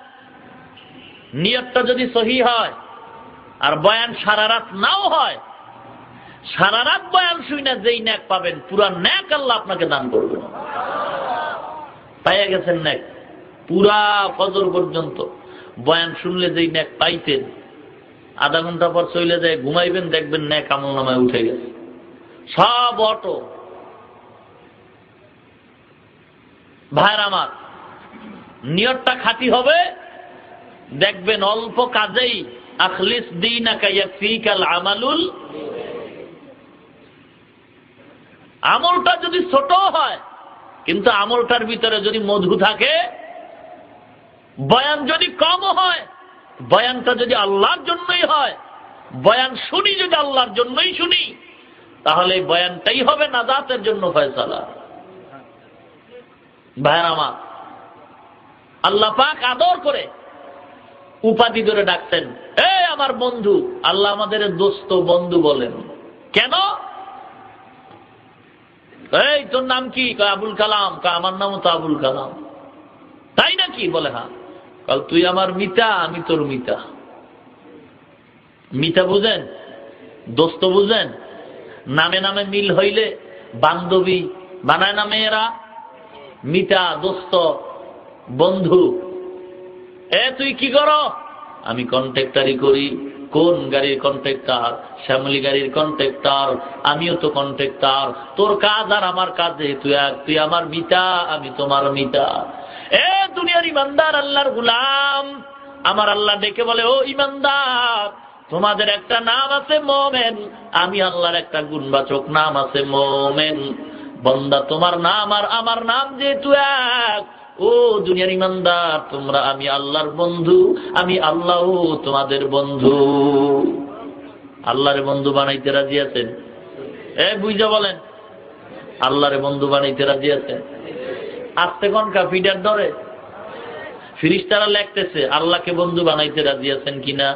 নিয়তটা যদি সহি হয়, আর বয়ান সারা রাত নাও হয়, সারা রাত বয়ান শুনে যেই ন্যাক পাবেন, পুরা ন্যাক আল্লাহ আপনাকে দান করবেন। পাইয়া গেছেন ন্যাক? পুরা ফজর পর্যন্ত বয়ান শুনলে যেই ন্যাক পাইতেন, আধা ঘন্টা পর চলে যায়, ঘুমাইবেন, দেখবেন ন্যাক আমল নামায় উঠে গেছে, সব অটো। ভাইয়ের আমার, নিয়তটা খাঁটি হবে, দেখবেন অল্প কাজেই আখলিস দীনাকা ইয়াকফিকাল আমালুল। আমলটা যদি ছোট হয়, কিন্তু আমলটার ভিতরে যদি মধু থাকে, বয়ান যদি কম হয়, বয়ানটা যদি আল্লাহর জন্যই হয়, বয়ান শুনি যদি আল্লাহর জন্যই শুনি, তাহলে বয়ানটাই হবে নাজাতের জন্য ফয়সালা। ভাইয়ের আমার, আল্লাহ পাক আদর করে উপাধি ধরে ডাকতেন, এই আমার বন্ধু। আল্লাহ আমাদের দোস্ত, বন্ধু বলেন কেন? এই তোর নাম কি? আবুল কালাম। আমার নামও তো আবুল কালাম। তাই নাকি? বলে হ্যাঁ। কাল তুই আমার মিতা, আমি তোর মিতা। মিতা বুঝেন? দোস্ত বুঝেন? নামে নামে মিল হইলে বান্ধবী বানায় না মেয়েরা। মিতা, দোস্ত, বন্ধু। তুই কি করো? আমি কন্ট্রাক্টরি করি। কোন গাড়ির কন্ট্রাক্টর? শ্যামলী গাড়ির কন্ট্রাক্টর। আমিও তো কন্ট্রাক্টর। তোর কাজ আর আমার কাজে তুই আমার মিতা, আমি তোমার মিতা। দুনিয়ার ইমানদার আল্লাহর গোলাম, আমার আল্লাহ ডেকে বলে, ও ইমানদার, তোমাদের একটা নাম আছে মোমেন, আমি আল্লাহর একটা গুণবাচক নাম আছে মোমেন। বন্দা, তোমার নাম আর আমার নাম যেহেতু এক, ও দুনিয়ার ইমানদার, তোমরা, আমি আল্লাহর বন্ধু, আমি আল্লাহ তোমাদের বন্ধু। আল্লাহরে বন্ধু বানাইতে রাজি আছেন? বুঝা বলেন, আল্লাহরে বন্ধু বানাইতে রাজি আছেন? আস্তে কনকা ফিডার ধরে ফিরিস্তারা লেখতেছে, আল্লাহকে বন্ধু বানাইতে রাজি আছেন কিনা?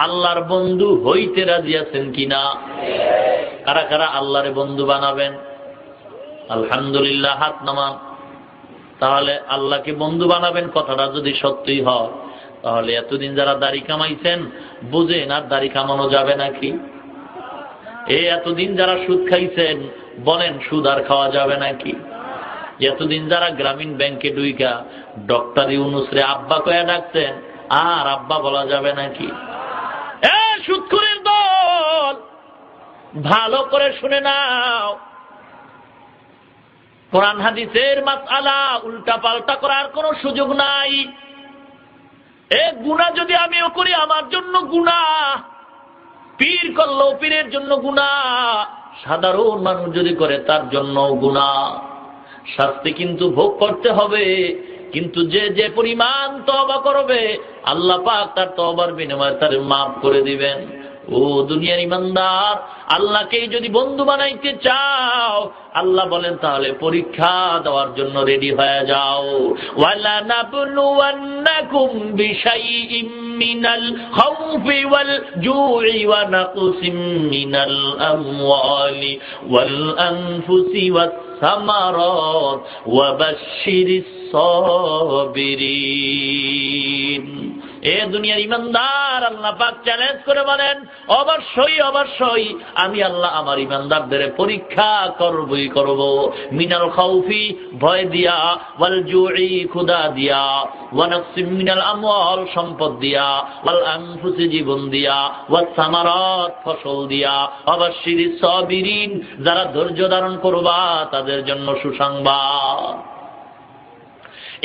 আল্লাহর বন্ধু হইতে রাজি আছেন কিনা? কারা কারা আল্লাহরে বন্ধু বানাবেন? আলহামদুলিল্লাহ, হাত নামান। তাহলে আল্লাহকে বন্ধু বানাবেন কথাটা যদি সত্যি হয়, তাহলে এতদিন যারা দাড়ি কামাইছেন বুঝেন আর দাড়ি কামানো যাবে নাকি? এতদিন যারা সুদ খাইছেন বলেন সুদ আর খাওয়া যাবে নাকি? এতদিন যারা গ্রামীণ ব্যাংকে ডুইকা ডক্টর ইউনুসরে আব্বা কয়া ডাকতেন, আর আব্বা বলা যাবে নাকি? সুদখোরের দল, ভালো করে শুনে নাও, কোরআন হাদিসের মাসআলা উল্টা পাল্টা করার কোনো সুযোগ নাই। গুনাহ যদি আমিও করি আমার জন্য গুনাহ, পীর করলো পীরের জন্য গুনাহ, সাধারণ মানুষ যদি করে তার জন্য গুনাহ। শাস্তি কিন্তু ভোগ করতে হবে, কিন্তু যে যে পরিমাণ তওবা করবে আল্লাহ পাক তার তওবার বিনিময়ে তার মাফ করে দিবেন। ও দুনিয়ার ইমানদার, আল্লাহকে যদি বন্ধু বানাইতে চাও, আল্লাহ বলেন তাহলে পরীক্ষা দেওয়ার জন্য রেডি হয়ে যাও। ওয়ালা নাবলুওয়ান্নাকুম বিশাইইম মিনাল খাউফি ওয়াল জুই ওয়া নাকসিম মিনাল আমওয়ালি ওয়াল আনফুসি ওয়াস সামারাত ওয়া বাশশিরিস সাবিরিন। দুনিয়ার ইমানদার, আল্লাহ পাক চ্যালেঞ্জ করে বলেন অবশ্যই অবশ্যই আমি আল্লাহ আমার ইমানদারদের পরীক্ষা করবই করব। মিনাল খাউফি ভয় দিয়া, ওয়াল জুই ক্ষুধা দিয়া, ওয়া নাকসিম মিনাল আমওয়াল সম্পদ দিয়া, ওয়াল আনফুসি জীবন দিয়া, ওয়াস সামারাত ফসল দিয়া, অবশ্যই সাবিরিন যারা ধৈর্য ধারণ করবা তাদের জন্য সুসংবাদ।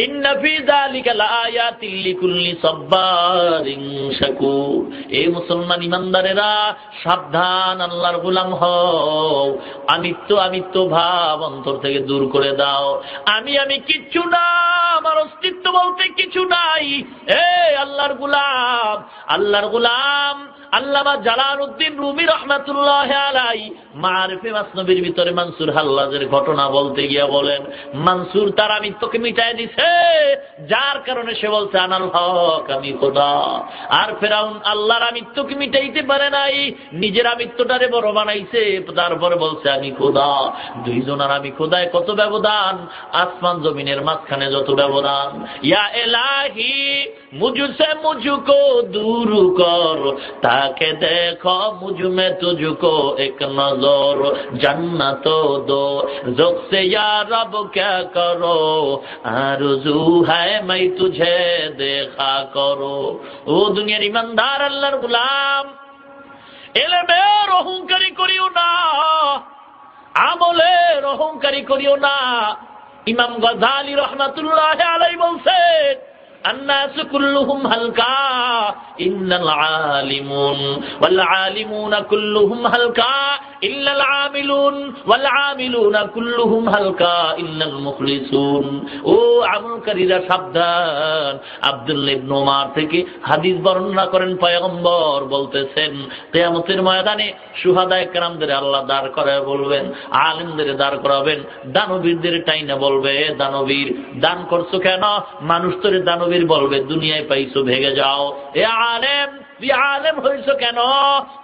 ইন্না ফি যালিকা লাআয়াতিন লিকুল্লি সাব্বারিন শাকুর। এই মুসলমান ইমানদারেরা সাবধান, আল্লাহর গোলাম হও। আমিত্ব ভাব অন্তর থেকে দূর করে দাও। আমি কিচ্ছু না, আমার অস্তিত্ব বলতে কিছু নাই। আল্লাহর গোলাম আল্লামা জালালউদ্দিন রুমি রহমাতুল্লাহ আলাইহি মারিফে মাসনবীর ভিতরে মানসুর হাল্লাজের ঘটনা বলতে গিয়া বলেন, মানসুর তার আমিত্বকে মিটায় দিছে, যার কারণে সে বলছে আনাল হক, আমি খোদা। আর ফেরাউন আল্লাহর আমিত্বকে মিটাইতে পারে নাই, নিজের আমিত্বটারে বড় বানাইছে, তারপরে বলছে আমি খোদা। দুইজনের আমি খোদায় কত ব্যবধান, আসমান জমিনের মাঝখানে যত ব্যবধান। ইয়া ইলাহি মুঝসে মুঝকো দূর কর, তাকে দেখো মুঝমে তুঝকো এক নজর, জান্নাত দো জোকসে ইয়া রব ক্যা করো, আরজু হ্যায় মাই তুঝে দেখা করো। ও দুনিয়ার ইমানদার, আল্লাহর গোলাম, ইলমের অহংকারী করিও না, আমলের অহংকারী করিও না। ইমাম গজালি রহমাতুল্লাহ আলাইহি বলছেন, الناس كلهم هلكا إن العالمون والعالمون كلهم هلكا إلا العاملون والعاملون كلهم هلكا إلا المخلصون। ও আমলকারীরা সাবধান। আব্দুল্লাহ ইবনে ওমর থেকে হাদিস বর্ণনা করেন, পয়গম্বর বলতেছেন কিয়ামতের ময়দানে শুহাদায়ে কেরামদের আল্লাহ দাঁড় করায় বলবেন, আলেমদের দাঁড় করাবেন, দানবীরদের টাইনা বলবে, দানবীর দান করছো কেন? মানুষ তোরে দানবীর বলবে, দুনিয়ায় পাইছো ভেগে যাও। এ আলেম, তুই আলেম হইছো কেন?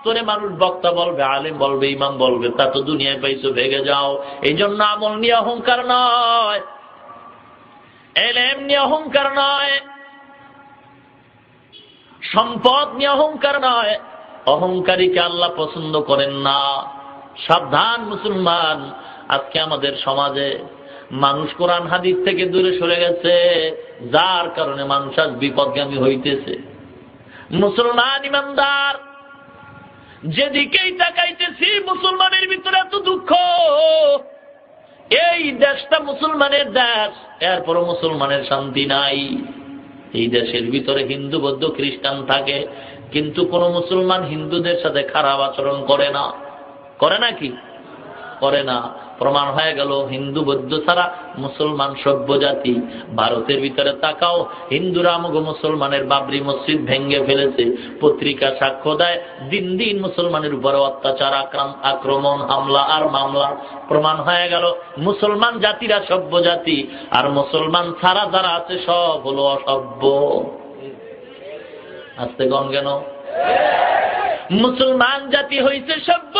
তোরে মানুষ বক্তা বলবে, আলেম বলবে, ইমাম বলবে, তা তো দুনিয়ায় পাইছো ভেগে যাও। এই জন্য আমল নিয়ে অহংকার নয়, এলেম নিয়ে অহংকার নয়, সম্পদ নিয়ে অহংকার নয়। অহংকারীকে আল্লাহ পছন্দ করেন না। সাবধান মুসলমান, আজকে আমাদের সমাজে মানুষ কোরআন হাদিস থেকে দূরে সরে গেছে, যার কারণে মানুষ আজ বিপদগামী হইতেছে। মুসলমান ইমানদার, যেদিকেই তাকাইতেছি মুসলমানের ভিতরে এত দুঃখ। এই দেশটা মুসলমানের দেশ, এরপরও মুসলমানের শান্তি নাই। এই দেশের ভিতরে হিন্দু বৌদ্ধ খ্রিস্টান থাকে, কিন্তু কোন মুসলমান হিন্দুদের সাথে খারাপ আচরণ করে না। করে নাকি? করে না। প্রমাণ হয়ে গেল হিন্দু বৌদ্ধ ছাড়া মুসলমান সভ্য জাতি। ভারতের ভিতরে তাকাও, হিন্দুরা আমগো মুসলমানের বাবরি মসজিদ ভেঙে ফেলেছে, পত্রিকা সাক্ষ্য দেয়। দিন দিন মুসলমানের উপরে অত্যাচার, আক্রমণ, হামলা আর মামলা। প্রমাণ হয়ে গেল মুসলমান জাতিরা সভ্য জাতি, আর মুসলমান ছাড়া যারা আছে সব হলো অসভ্য। আস্তে কম কেন? মুসলমান জাতি হইছে সভ্য,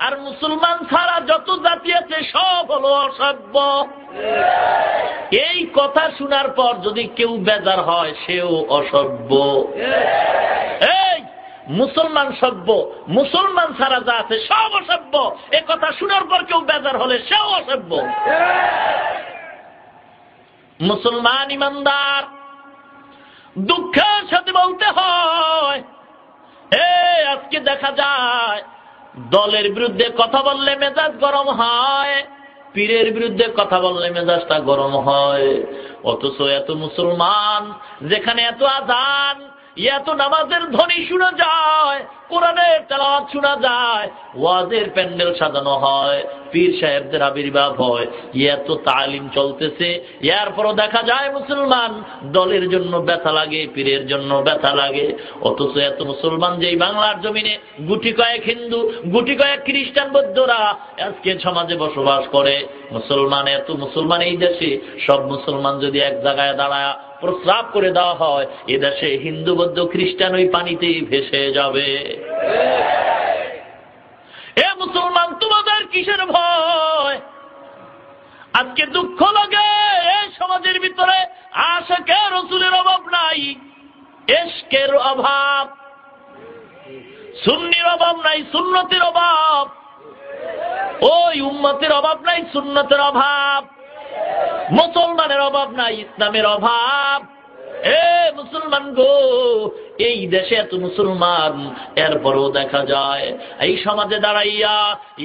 আর মুসলমান ছাড়া যত জাতি আছে সব হলো অসভ্য। এই কথা শোনার পর যদি কেউ বেজার হয় সেও অসভ্য। এই মুসলমান সভ্য, মুসলমান ছাড়া যা আছে সব অসভ্য, এ কথা শোনার পর কেউ বেজার হলে সেও অসভ্য। মুসলমান ইমানদার, দুঃখের সাথে বলতে হয়, আজকে দেখা যায় দলের বিরুদ্ধে কথা বললে মেজাজ গরম হয়, পীরের বিরুদ্ধে কথা বললে মেজাজটা গরম হয়। অথচ এত মুসলমান, যেখানে এত আযান, এত নামাজের ধ্বনি শোনা যায়, কোরআনের তেলাওয়াত শোনা যায়, ওয়াজের প্যান্ডেল সাজানো হয়, পীর সাহেবদের আবির্ভাব হয়, এত তালিম চলতেছে, এরপরও দেখা যায় মুসলমান দলের জন্য ব্যথা লাগে, পীরের জন্য ব্যথা লাগে। অথচ এত মুসলমান যেই বাংলার জমিনে গুটি কয়েক হিন্দু, গুটি কয়েক খ্রিস্টান, বৌদ্ধরা আজকে সমাজে বসবাস করে। মুসলমান, এত মুসলমান এই দেশে, সব মুসলমান যদি এক জায়গায় দাঁড়ায় প্রস্রাব করে দেওয়া হয়, এ দেশে হিন্দু বৌদ্ধ খ্রিস্টান ওই পানিতেই ভেসে যাবে। এ মুসলমান, তোমাদের কিসের ভয়? আজকে দুঃখ লাগে এই সমাজের ভিতরে আশিকে রাসূলের অভাব নাই, ইশকের অভাব, সুন্নির অভাব নাই, সুন্নতের অভাব, ওই উম্মতের অভাব নাই, সুন্নতের অভাব, মুসলমানের অভাব নাই, ইসলামের অভাব। মুসলমান গো, এই দেশে এত মুসলমান, এরপরও দেখা যায় এই সমাজে দাঁড়াইয়া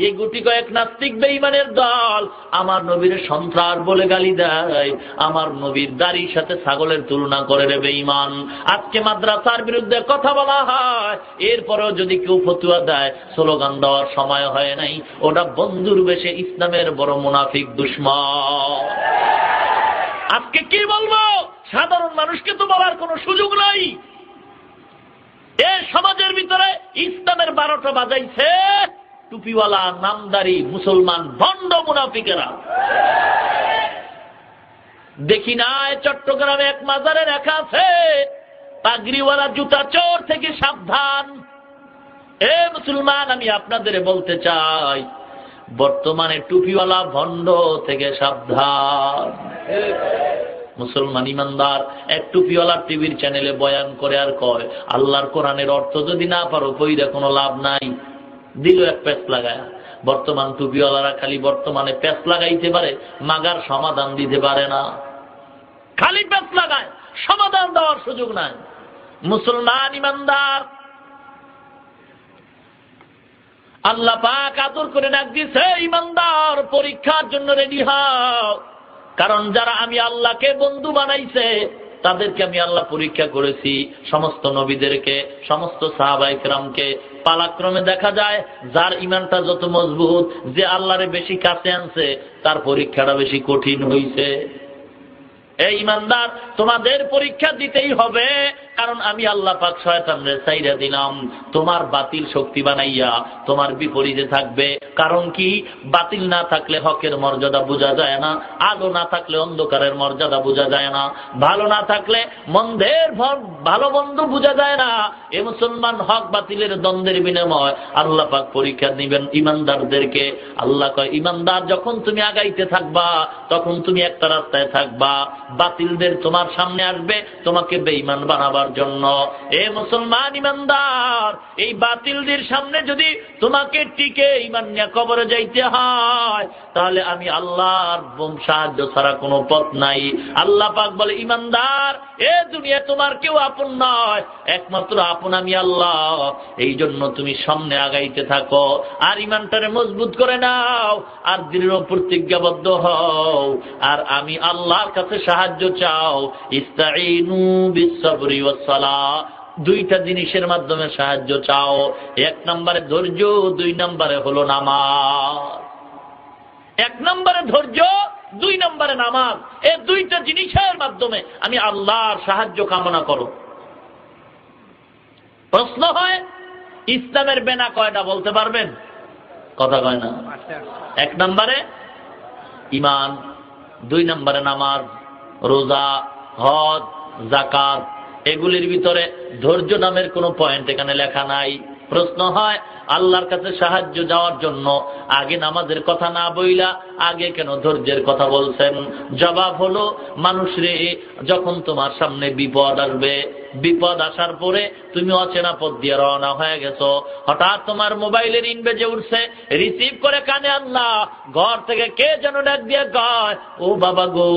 এই গুটি কয়েক নাস্তিক বেঈমানের দল আমার নবীর সন্ত্রাস বলে গালি দেয়, আমার নবীর দাড়ির সাথে ছাগলের তুলনা করে রে বেঈমান। আজকে মাদ্রাসার বিরুদ্ধে কথা বলা হয়, এরপরেও যদি কেউ ফতুয়া দেয়, স্লোগান দেওয়ার সময় হয় নাই, ওটা বন্ধুর বেশে ইসলামের বড় মুনাফিক দুশমন। আজকে কি বলবো? সাধারণ মানুষকে তো বলার কোনো সুযোগ নাই। এই সমাজের ভিতরে ইসলামের 12টা বাজাইছে টুপিওয়ালা নামদারি মুসলমান ভণ্ড মুনাফিকেরা। দেখি না চট্টগ্রামে এক মাজারে লেখা আছে, পাগড়িওয়ালা জুতা চোর থেকে সাবধান। মুসলমান, আমি আপনাদের বলতে চাই, বর্তমানে টুপিওয়ালা ভণ্ড থেকে সাবধান। মুসলমান ইমানদার এক টুপিওয়ালা টিভির চ্যানেলে বয়ান করে আর কয়, আল্লাহর কোরআনের অর্থ যদি না পারো কইরা কোনো লাভ নাই, দিল এক প্যাচ লাগায়। বর্তমান টুপিওয়ালারা খালি বর্তমানে প্যাচ লাগাইতে পারে, মাগার সমাধান দিতে পারে না, খালি প্যাচ লাগায়, সমাধান দেওয়ার সুযোগ নাই। মুসলমান ইমানদার, আল্লাহ পাক আদর করে ডাক দিছে, ইমানদার পরীক্ষার জন্য রেডি হও, কারণ যারা আমি আল্লাহকে বন্ধু বানাইছে তাদেরকে আমি আল্লাহ পরীক্ষা করেছি। সমস্ত নবীদেরকে, সমস্ত সাহাবায়ে কেরামকে পালাক্রমে দেখা যায় যার ইমানটা যত মজবুত, যে আল্লাহরে বেশি কাছে আনছে, তার পরীক্ষাটা বেশি কঠিন হইছে। এই ইমানদার, তোমাদের পরীক্ষা দিতেই হবে, কারণ আমি আল্লাহ পাক শয়তানরে ছাইরা দিলাম তোমার বাতিল শক্তি বানাইয়া তোমার বিপরীতে থাকবে। কারণ কি? বাতিল না থাকলে হকের মর্যাদা বোঝা যায় না, আলো না থাকলে অন্ধকারের মর্যাদা বোঝা যায় না, ভালো না থাকলে মন্দের ভালো মন্দ বোঝা যায় না। এ মুসলমান, হক বাতিলের দ্বন্দ্বের বিনিময় আল্লাহ পাক পরীক্ষা দিবেন ইমানদারদেরকে। আল্লাহ কয়, ইমানদার যখন তুমি আগাইতে থাকবা তখন তুমি একটা রাস্তায় থাকবা, বাতিলদের তোমার সামনে আসবে তোমাকে বেঈমান বানাবার জন্য। এ মুসলমান ইমানদার, এই বাতিলদের সামনে যদি তোমাকে টিকে ঈমান নিয়ে কবরে যাইতে হয়, তাহলে আমি আল্লাহর সাহায্য ছাড়া কোনো পথ নাই। আল্লাহ পাক বলে, ইমানদার, এ দুনিয়া তোমার কেউ আপন নয়, একমাত্র আপন আমি আল্লাহ। এই জন্য তুমি সামনে আগাইতে থাকো, আর ঈমানটারে মজবুত করে নাও, আর দৃঢ় প্রতিজ্ঞাবদ্ধ হও, আর আমি আল্লাহর কাছে সাহায্য চাও। ইস্তাঈনু বিস-সাবরি ওয়াস-সালাহ, দুইটা জিনিসের মাধ্যমে সাহায্য চাও। 1 নম্বরে ধৈর্য, 2 নম্বরে হলো নামাজ। 1 নম্বরে ধৈর্য, 2 নম্বরে নামাজ। এই দুইটা জিনিসের মাধ্যমে আমি আল্লাহর সাহায্য কামনা করো। প্রশ্ন হয়, ইসলামের বেনা কয়টা বলতে পারবেন? কথা কয় না। 1 নম্বরে ঈমান, 2 নম্বরে নামাজ, রোজা, হজ, যাকাত, এগুলির ভিতরে ধৈর্য নামের কোনো পয়েন্ট এখানে লেখা নাই। প্রশ্ন হয় আল্লাহর কাছে সাহায্য যাওয়ার জন্য আগে নামাজের কথা না বইলা আগে কেন ধৈর্যের কথা বলছেন? জবাব হলো, মানুষরে যখন তোমার সামনে বিপদ আসবে, বিপদ আসার পরে তুমি অচেনা পথ দিয়ে রওনা হয়ে গেছো, হঠাৎ তোমার মোবাইলের রিং বেজে উঠছে, রিসিভ করে কানে আল্লাহ, ঘর থেকে কে যেন ডাক দিয়ে কয়, ও বাবা গো,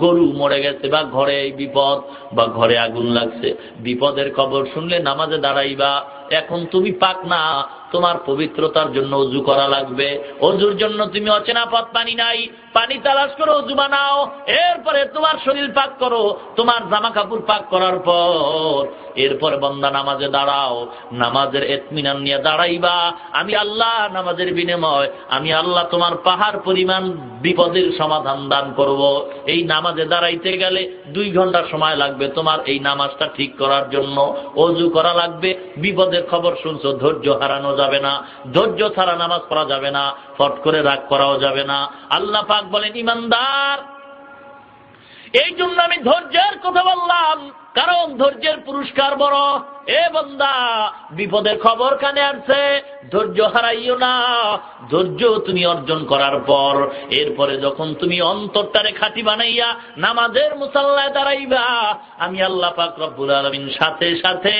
গরু মরে গেছে, বা ঘরে এই বিপদ, বা ঘরে আগুন লাগছে। বিপদের খবর শুনলে নামাজে দাঁড়াইবা। এখন তুমি পাক না, তোমার পবিত্রতার জন্য ওযু করা লাগবে। ওযুর জন্য তুমি অচেনা পথ পানি নাই, পানি তালাশ করো, ওযু বানাও, এরপরে তোমার শরীর পাক করো, তোমার জামা কাপড় পাক করার পর এরপরে বান্দা নামাজে দাঁড়াও। নামাজের ইতমিনান নিয়ে দাঁড়াইবা। আমি আল্লাহ নামাজের বিনিময় আমি আল্লাহ তোমার পাহাড় পরিমাণ বিপদের সমাধান দান করব। এই নামাজে দাঁড়াইতে গেলে 2 ঘন্টা সময় লাগবে তোমার এই নামাজটা ঠিক করার জন্য। ওযু করা লাগবে। বিপদের খবর শুনছো, ধৈর্য হারানো যাবে না, ধৈর্য ছাড়া নামাজ পড়া যাবে না, ফট করে রাগ করাও যাবে না। আল্লাহ পাক বলেন, ইমানদার, এই জন্য আমি ধৈর্যের কথা বললাম, কারণ ধৈর্যের পুরস্কার বড়। এ বান্দা, বিপদের খবর কানে আসছে, ধৈর্য হারাইও না। ধৈর্য তুমি অর্জন করার পর এরপরে যখন তুমি অন্তরটারে খাঁটি বানাইয়া নামাজের মুসাল্লায় দাঁড়াইবা, আমি আল্লাহ পাক রব্বুল আলামিন সাথে সাথে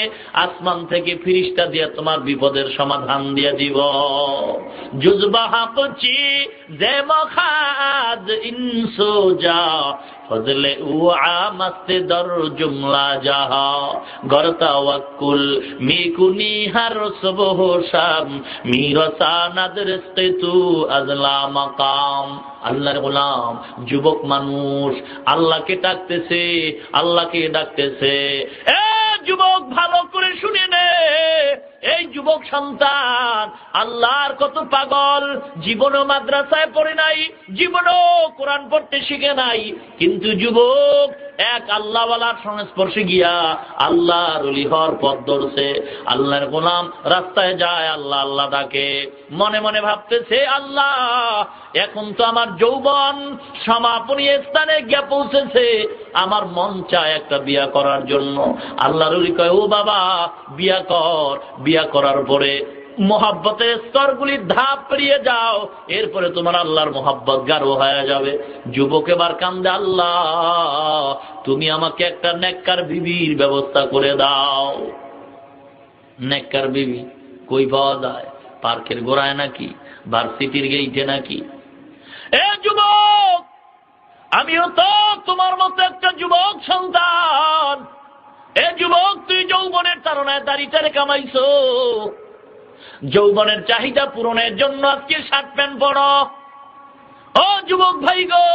আসমান থেকে ফিরিস্তা দিয়ে তোমার বিপদের সমাধান দিয়ে দিব। জুজবাহা পচি যে মখাদ ইনসোজা ফজলে উআ মস্তে দর জুমলা জাহা গরতা ওয়াকুল মিকুনি হর সুবহ শাম মিরসা নাদরস্তে তু আজলা মাকাম। আল্লাহর গোলাম, যুবক মানুষ আল্লাহকে ডাকতেছে, আল্লাহকে ডাকতেছে। এ যুবক, ভালো করে শুনে নে, এই যুবক সন্তান আল্লাহর কত পাগল, জীবনও মাদ্রাসায় পড়ে নাই, জীবনও কোরআন পড়তে শিখে নাই, কিন্তু যুবক এক আল্লাহওয়ালার সংস্পর্শে গিয়া আল্লাহর ওলি হওয়ার পথ ধরছে। আল্লাহর গোলাম রাস্তায় যায়, আল্লাহ আল্লাহ ডাকে, মনে মনে ভাবতেছে, আল্লাহ এখন তো আমার যৌবন সমাপনী স্থানে গিয়ে পৌঁছেছে, আমার মন চায় একটা বিয়া করার জন্য। আল্লাহর ওলি কয়, ও বাবা বিয়া কর, বিয়া করার পরে মোহাব্বতের স্তরগুলি ধাপ পেরিয়ে যাও, এরপরে তোমার আল্লাহর মোহাব্বত গাঢ় হয়ে যাবে। যুবক এবার কান্দে, আল্লাহ তুমি আমাকে একটা নেককার বিবির ব্যবস্থা করে দাও। নেককার বিবি কই পাওয়া যায়? পার্কের গোড়ায় নাকি ভার্সিটির গেইটে নাকি? এ যুবক, আমিও তো তোমার মতো একটা যুবক সন্তান। এ যুবক, তুই যৌবনের তাড়নায় দাড়িটারে কামাইছো, যৌবনের চাহিদা পূরণের জন্য আজকে শার্ট প্যান্ট পরো। ও যুবক ভাই গো,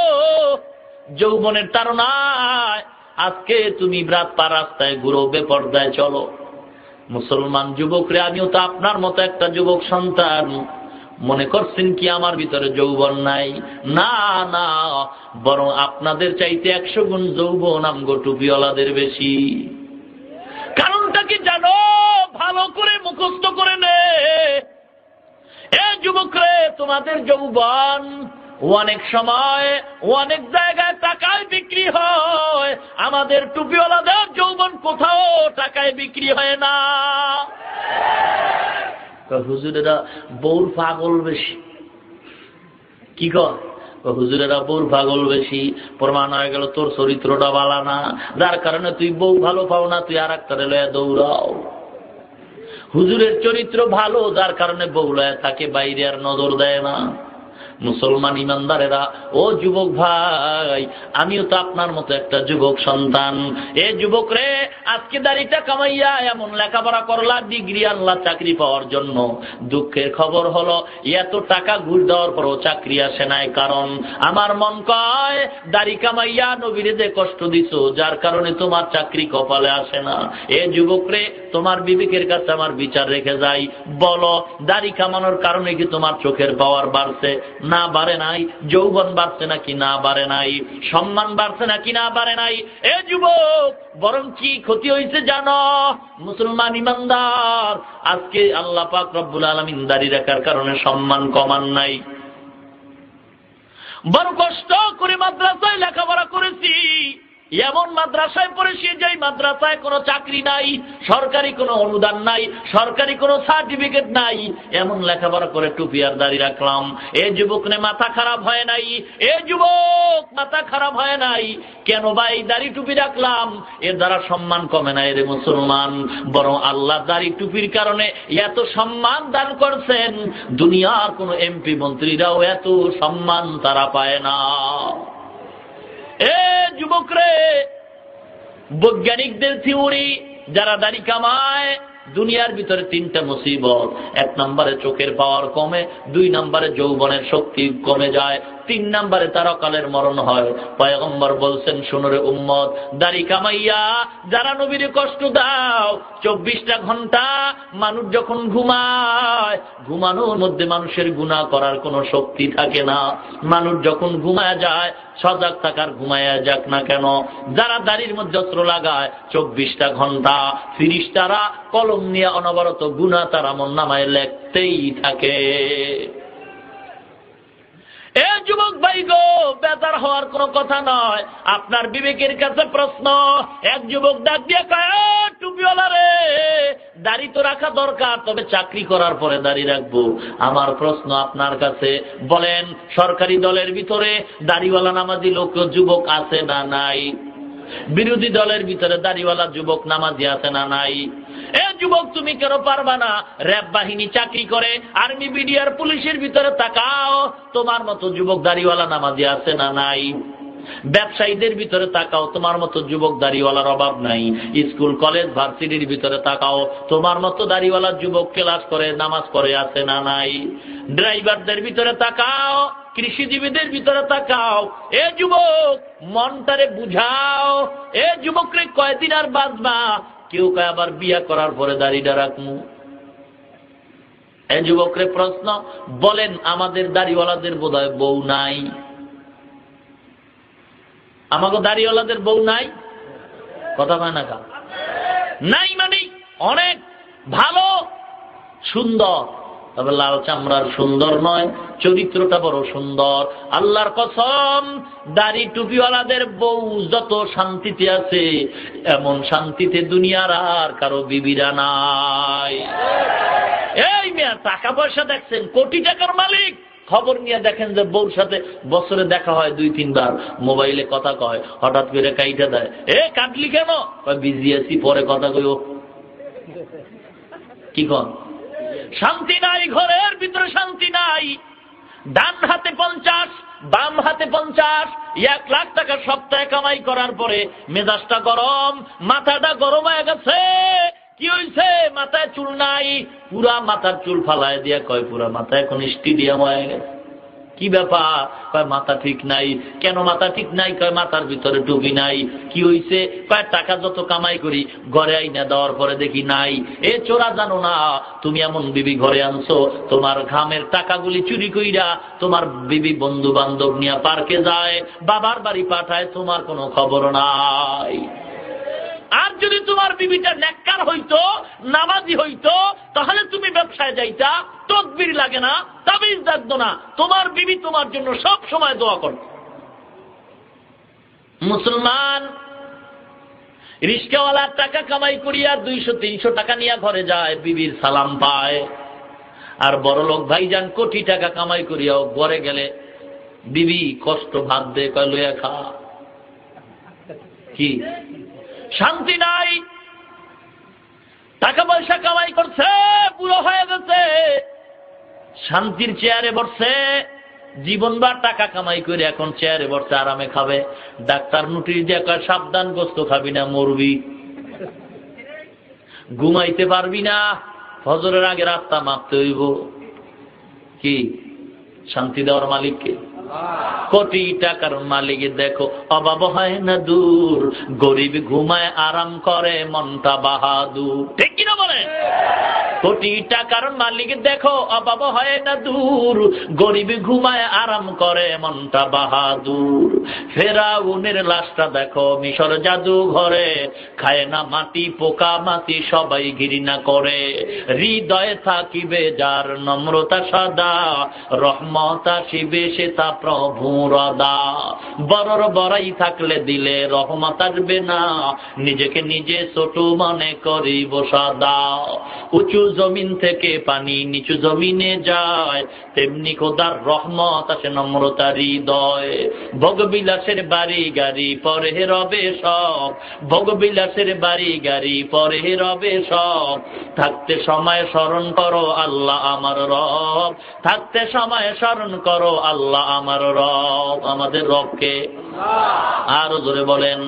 যৌবনের তাড়নায় আজকে তুমি রাত পা রাস্তায় ঘুরো, বেপরদায় চলো। মুসলমান যুবকরে, আমিও তো আপনার মতো একটা যুবক সন্তান। মনে করছেন কি আমার ভিতরে যৌবন নাই? না না, বরং আপনাদের চাইতে 100 গুণ যৌবন আমগো টুপিওয়ালাদের বেশি। কারণটা কি জানো? ভালো করে মুখস্থ করে নে। এ যুবকরে, তোমাদের যৌবন অনেক সময় অনেক জায়গায় টাকায় বিক্রি হয়, আমাদের টুপিওয়ালাদের যৌবন কোথাও টাকায় বিক্রি হয় না। হুজুরেরা বউর পাগল বেশি। কি কর? হুজুরেরা বউর পাগল বেশি। প্রমাণ হয়ে গেল তোর চরিত্রটা ভালো না, যার কারণে তুই বউ ভালো পাও না, তুই আর একটা লয়ে দৌড়াও। হুজুরের চরিত্র ভালো, যার কারণে বউ লয়ে থাকে, বাইরে আর নজর দেয় না। মুসলমান ইমানদারেরা, ও যুবক ভাই, আমিও তো আপনার মতো একটা যুবক সন্তান। এ যুবক রে, আজকে দাড়িটা কামাইয়া এমন লেখাপড়া করলা, ডিগ্রি আনলা চাকরি পাওয়ার জন্য। দুঃখের খবর হলো এত টাকা ঘুষ দেওয়ার পরও চাকরি আসে নাই। কারণ আমার মন কয়, দাড়ি কামাইয়া নবীরে যে কষ্ট দিছো, যার কারণে তোমার চাকরি কপালে আসে না। এ যুবক রে, তোমার বিবেকের কাছে আমার বিচার রেখে যাই, বলো দাড়ি কামানোর কারণে কি তোমার চোখের পাওয়ার বাড়ছে না বাড়ে নাই? যৌবন বাড়ছে নাকি না বাড়ে নাই? সম্মান বাড়ছে নাকি না বাড়ে নাই? এ যুবক, বরং কি ক্ষতি হয়েছে জানো? মুসলমান ইমানদার, আজকে আল্লাহ পাক রব্বুল আলামিন দাড়ি রাখার কারণে সম্মান কমান নাই। বড় কষ্ট করে মাদ্রাসায় লেখাপড়া করেছি, এমন মাদ্রাসায় পড়েছি যেই মাদ্রাসায় কোনো চাকরি নাই, সরকারি কোনো অনুদান নাই, সরকারি কোনো সার্টিফিকেট নাই, এমন লেখাপড়া করে টুপি আর দাড়ি রাখলাম। এ যুবক নে মাথা খারাপ হয় নাই? এ যুবক মাথা খারাপ হয় নাই? কেন ভাই দাড়ি টুপি রাখলাম? এর দ্বারা সম্মান কমে নাই রে মুসলমান, বরং আল্লাহ দাড়ি টুপির কারণে এত সম্মান দান করছেন, দুনিয়ার কোনো এমপি মন্ত্রীরাও এত সম্মান তারা পায় না। এ যুবক রে, বৈজ্ঞানিকদের থিওরি, যারা দাড়ি কামায়, দুনিয়ার ভিতরে তিনটা মুসিবত। এক নম্বরে চোখের পাওয়ার কমে, দুই নম্বরে যৌবনের শক্তি কমে যায়, তিন নম্বরে তার অকালের মরণ হয়। পয়গম্বর বলছেন, শোনো রে উম্মত, দাড়ি কামাইয়া যারা নবীরে কষ্ট দাও, 24টা ঘন্টা মানুষ যখন ঘুমায়, ঘুমানোর মধ্যে মানুষের গুনাহ করার কোনো শক্তি থাকে না। মানুষ যখন ঘুমায় যায়, সজাগ থাকার ঘুমায়া যাক না কেন, যারা দাড়ির মধ্যে অস্ত্র লাগায় 24টা ঘন্টা ফিরিস্তারা কলম নিয়ে অনবরত গুনাহ তার আমলনামায় লিখতেই থাকে। এ যুবক ভাই গো, বেজার হওয়ার কোনো কথা নয়। আপনার বিবেকের কাছে প্রশ্ন। এক যুবক ডাক দিয়ে কয়, টুপিওয়ালা রে, দাড়ি তো রাখা দরকার, তবে চাকরি করার পরে দাড়ি রাখবো। আমার প্রশ্ন আপনার কাছে, বলেন সরকারি দলের ভিতরে দাড়িওয়ালা নামাজি লোক যুবক আছে না নাই? বিরোধী দলের ভিতরে দাড়িওয়ালা যুবক নামাজি আছে না নাই? এ যুবক, তুমি কেন পারবা না? র্যাব বাহিনী চাকরি করে, আর্মি, বিডিআর, পুলিশের ভিতরে তাকাও, তোমার মতো যুবক দাড়িওয়ালা নামাজি আছে না নাই? ব্যবসায়ীদের ভিতরে তাকাও, তোমার মতো যুবক দাড়িওয়ালার অভাব নাই। স্কুল, কলেজ, ভার্সিটির ভিতরে তাকাও, তোমার মতো দাড়িওয়ালা যুবক ক্লাস করে, নামাজ পড়ে আছে না নাই? ড্রাইভারদের ভিতরে তাকাও, কৃষিজীবীদের ভিতরে তাকাও। এ যুবক, মনটারে বুঝাও। এ যুবক রে, কয়দিন আর বাঁচবা? কেউ কয় আবার বিয়া করার পরে দাড়িটা রাখমু। এ যুবক রে প্রশ্ন, বলেন আমাদের দাড়িওয়ালাদের বোধহয় বউ নাই? আমাকে দাড়িওয়ালাদের বউ নাই? কথা হয় না কা? নাই মানে অনেক ভালো, সুন্দর, তবে লাল চামড়ার সুন্দর নয়, চরিত্রটা বড় সুন্দর। আল্লাহর কসম, দাড়ি টুপিওয়ালাদের বউ যত শান্তিতে আছে, এমন শান্তিতে দুনিয়ার আর কারো বিবিরা নাই। এই মেয়া, টাকা পয়সা দেখছেন, কোটি টাকার মালিক, খবর নিয়ে দেখেন যে বউর সাথে বছরে দেখা হয় 2-3 বার, মোবাইলে কথা কয়, হঠাৎ করে কাইটা দেয়। এ কাটলি কেন? বিজি আছি, পরে কথা কইও। কি কন? শান্তি নাই, ঘরের ভিতরে শান্তি নাই। ডান হাতে 50, বাম হাতে 50, 1 লাখ টাকা সপ্তাহে কামাই করার পরে মেজাজটা গরম, মাথাটা গরম হয়ে গেছে। কি হয়েছে? মাথায় চুল নাই, পুরা মাথার চুল ফালায় দিয়া কয় পুরা মাথা এখন স্টেডিয়াম হয়ে গেছে। কি ব্যাপার? কয় মাথা ঠিক নাই। কেন মাথা ঠিক নাই? কয় মাথার ভিতরে টুপি নাই। কি হইছে? কয় টাকা যত কামাই করি ঘরে আইনা দেওয়ার পরে দেখি নাই। এ চোরা, জানো না তুমি এমন বিবি ঘরে আনছো, তোমার ঘামের টাকাগুলি চুরি কইরা তোমার বিবি বন্ধু বান্ধব নিয়ে পার্কে যায়, বাবার বাড়ি পাঠায়, তোমার কোনো খবর নাই। আর যদি তোমার বিবিটা নেককার হইতো, নামাজি হইতো, তাহলে তুমি ব্যবসায় যাইতা, তকবীর লাগে না, তাবিজ লাগতো না, তোমার বিবি তোমার জন্য সব সময় দোয়া করত। মুসলমান রিস্কাওয়ালার টাকা কামাই করিয়া 200-300 টাকা নিয়ে ঘরে যায়, বিবির সালাম পায়। আর বড় লোক ভাইজান কোটি টাকা কামাই করিয়াও ঘরে গেলে বিবি কষ্ট ভাত দে, কয় লইয়া খা। কি শান্তি নাই? টাকা পয়সা কামাই করছে, বুড়ো হয়ে গেছে, শান্তির চেয়ারে বসছে, জীবনবার টাকা কামাই করে এখন চেয়ারে বসছে, আরামে খাবে। ডাক্তার নোটিশ দিয়ে কয় সাবধান, গোস্ত খাবি না, মরবি। ঘুমাইতে পারবি না, ফজরের আগে রাস্তা মাপতে হইব। কি শান্তি দেওয়ার মালিককে? কোটি টাকার মালিক দেখো, অভাব হয় না দূর, গরিব ঘুমায় আরাম করে, মনটা বাহাদুর। ঠিক কিনা বলে? কোটি টাকার মালিক দেখো অভাব হয় না দূর, গরিব ঘুমায় আরাম করে মনটা বাহাদুর। ফেরাউনের লাশটা দেখো মিশর জাদু ঘরে, খায় না মাটি পোকা মাটি সবাই ঘৃণা করে। হৃদয়ে থাকিবে যার নম্রতা সদা, রহমত আসিবে সে তা প্রভুর অদা। বড়র বড়াই থাকলে দিলে রহমত আসবে না, নিজেকে নিজে ছোট মনে করিব সদা। উঁচু জমিন থেকে পানি নিচু জমিনে যায়, তেমনি খোদার রহমত আসে নম্রতার হৃদয়। ভোগবিলাসের বাড়ি গাড়ি পরে রবে সব, ভোগবিলাসের বাড়ি গাড়ি পরে রবে সব। থাকতে সময় স্মরণ করো আল্লাহ আমার রব, থাকতে সময় স্মরণ করো আল্লাহ আমার রব। আমাদের রবকে আরো জোরে বলেন।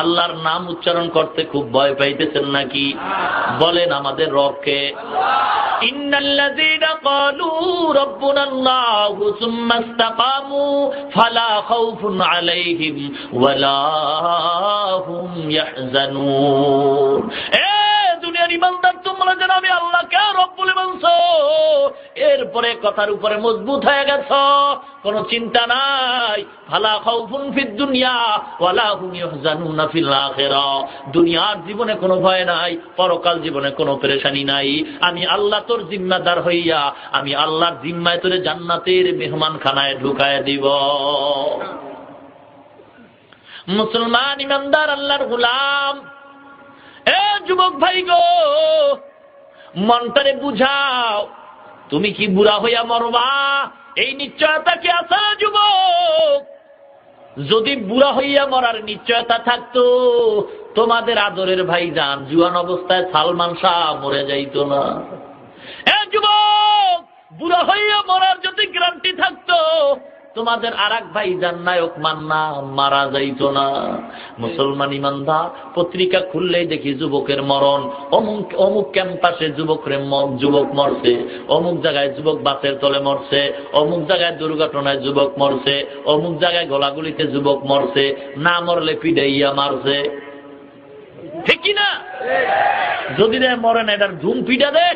আল্লাহর নাম উচ্চারণ করতে খুব ভয় পাইতেছেন নাকি? বলেন আমাদের রবকে। ইন্নাল্লাযীনা ক্বালু রাব্বুনাল্লাহু সুম্মা ইসতাকামু ফালা খাউফুন আলাইহিম ওয়ালা হুম ইয়াহজানুন। দুনিয়ার ইমানদার তোমরা যেন আমি আল্লাহকে রব বলে মানছো, এরপরে কথার উপরে মজবুত হয়ে গেছো, কোনো চিন্তা নাই। ফালা খাউফুন ফিদ দুনিয়া ওয়ালা হুম ইয়াহজানুনা ফিল আখিরা। দুনিয়ার জীবনে কোনো ভয় নাই, পরকাল জীবনে কোনো পেরেশানি নাই। আমি আল্লাহ তোর জিম্মাদার হইয়া আমি আল্লাহর জিম্মায় তোরে জান্নাতের মেহমানখানায় ঢুকায় দিব। মুসলমান ইমানদার আল্লাহর গোলাম, এ যুবক ভাই গো, মনটারে বুঝাও, তুমি কি বুড়া হইয়া মরবা এই নিশ্চয়তা কি আছে যুবক? যদি বুড়া হইয়া মরার নিশ্চয়তা থাকতো, তোমাদের আদরের ভাইজান জুয়ান অবস্থায় সালমান শাহ মরে যাইতো না। এ যুবক, বুড়া হইয়া মরার যদি গ্যারান্টি থাকতো, তোমাদের আরেক ভাইজান নায়ক মান্না মারা যাইতো না। মুসলমান ইমানদার, পত্রিকা খুললেই দেখি যুবকের মরণ। অমুক অমুক ক্যাম্পাসে যুবক মরছে, অমুক জায়গায় যুবক বাসের তলে মরছে, অমুক জায়গায় দুর্ঘটনায় যুবক মরছে, অমুক জায়গায় গোলাগুলিতে যুবক মরছে, না মরলে পিড়াইয়া মারছে। ঠিক কিনা? যদি মরে না এটার ধুম পিটা দে।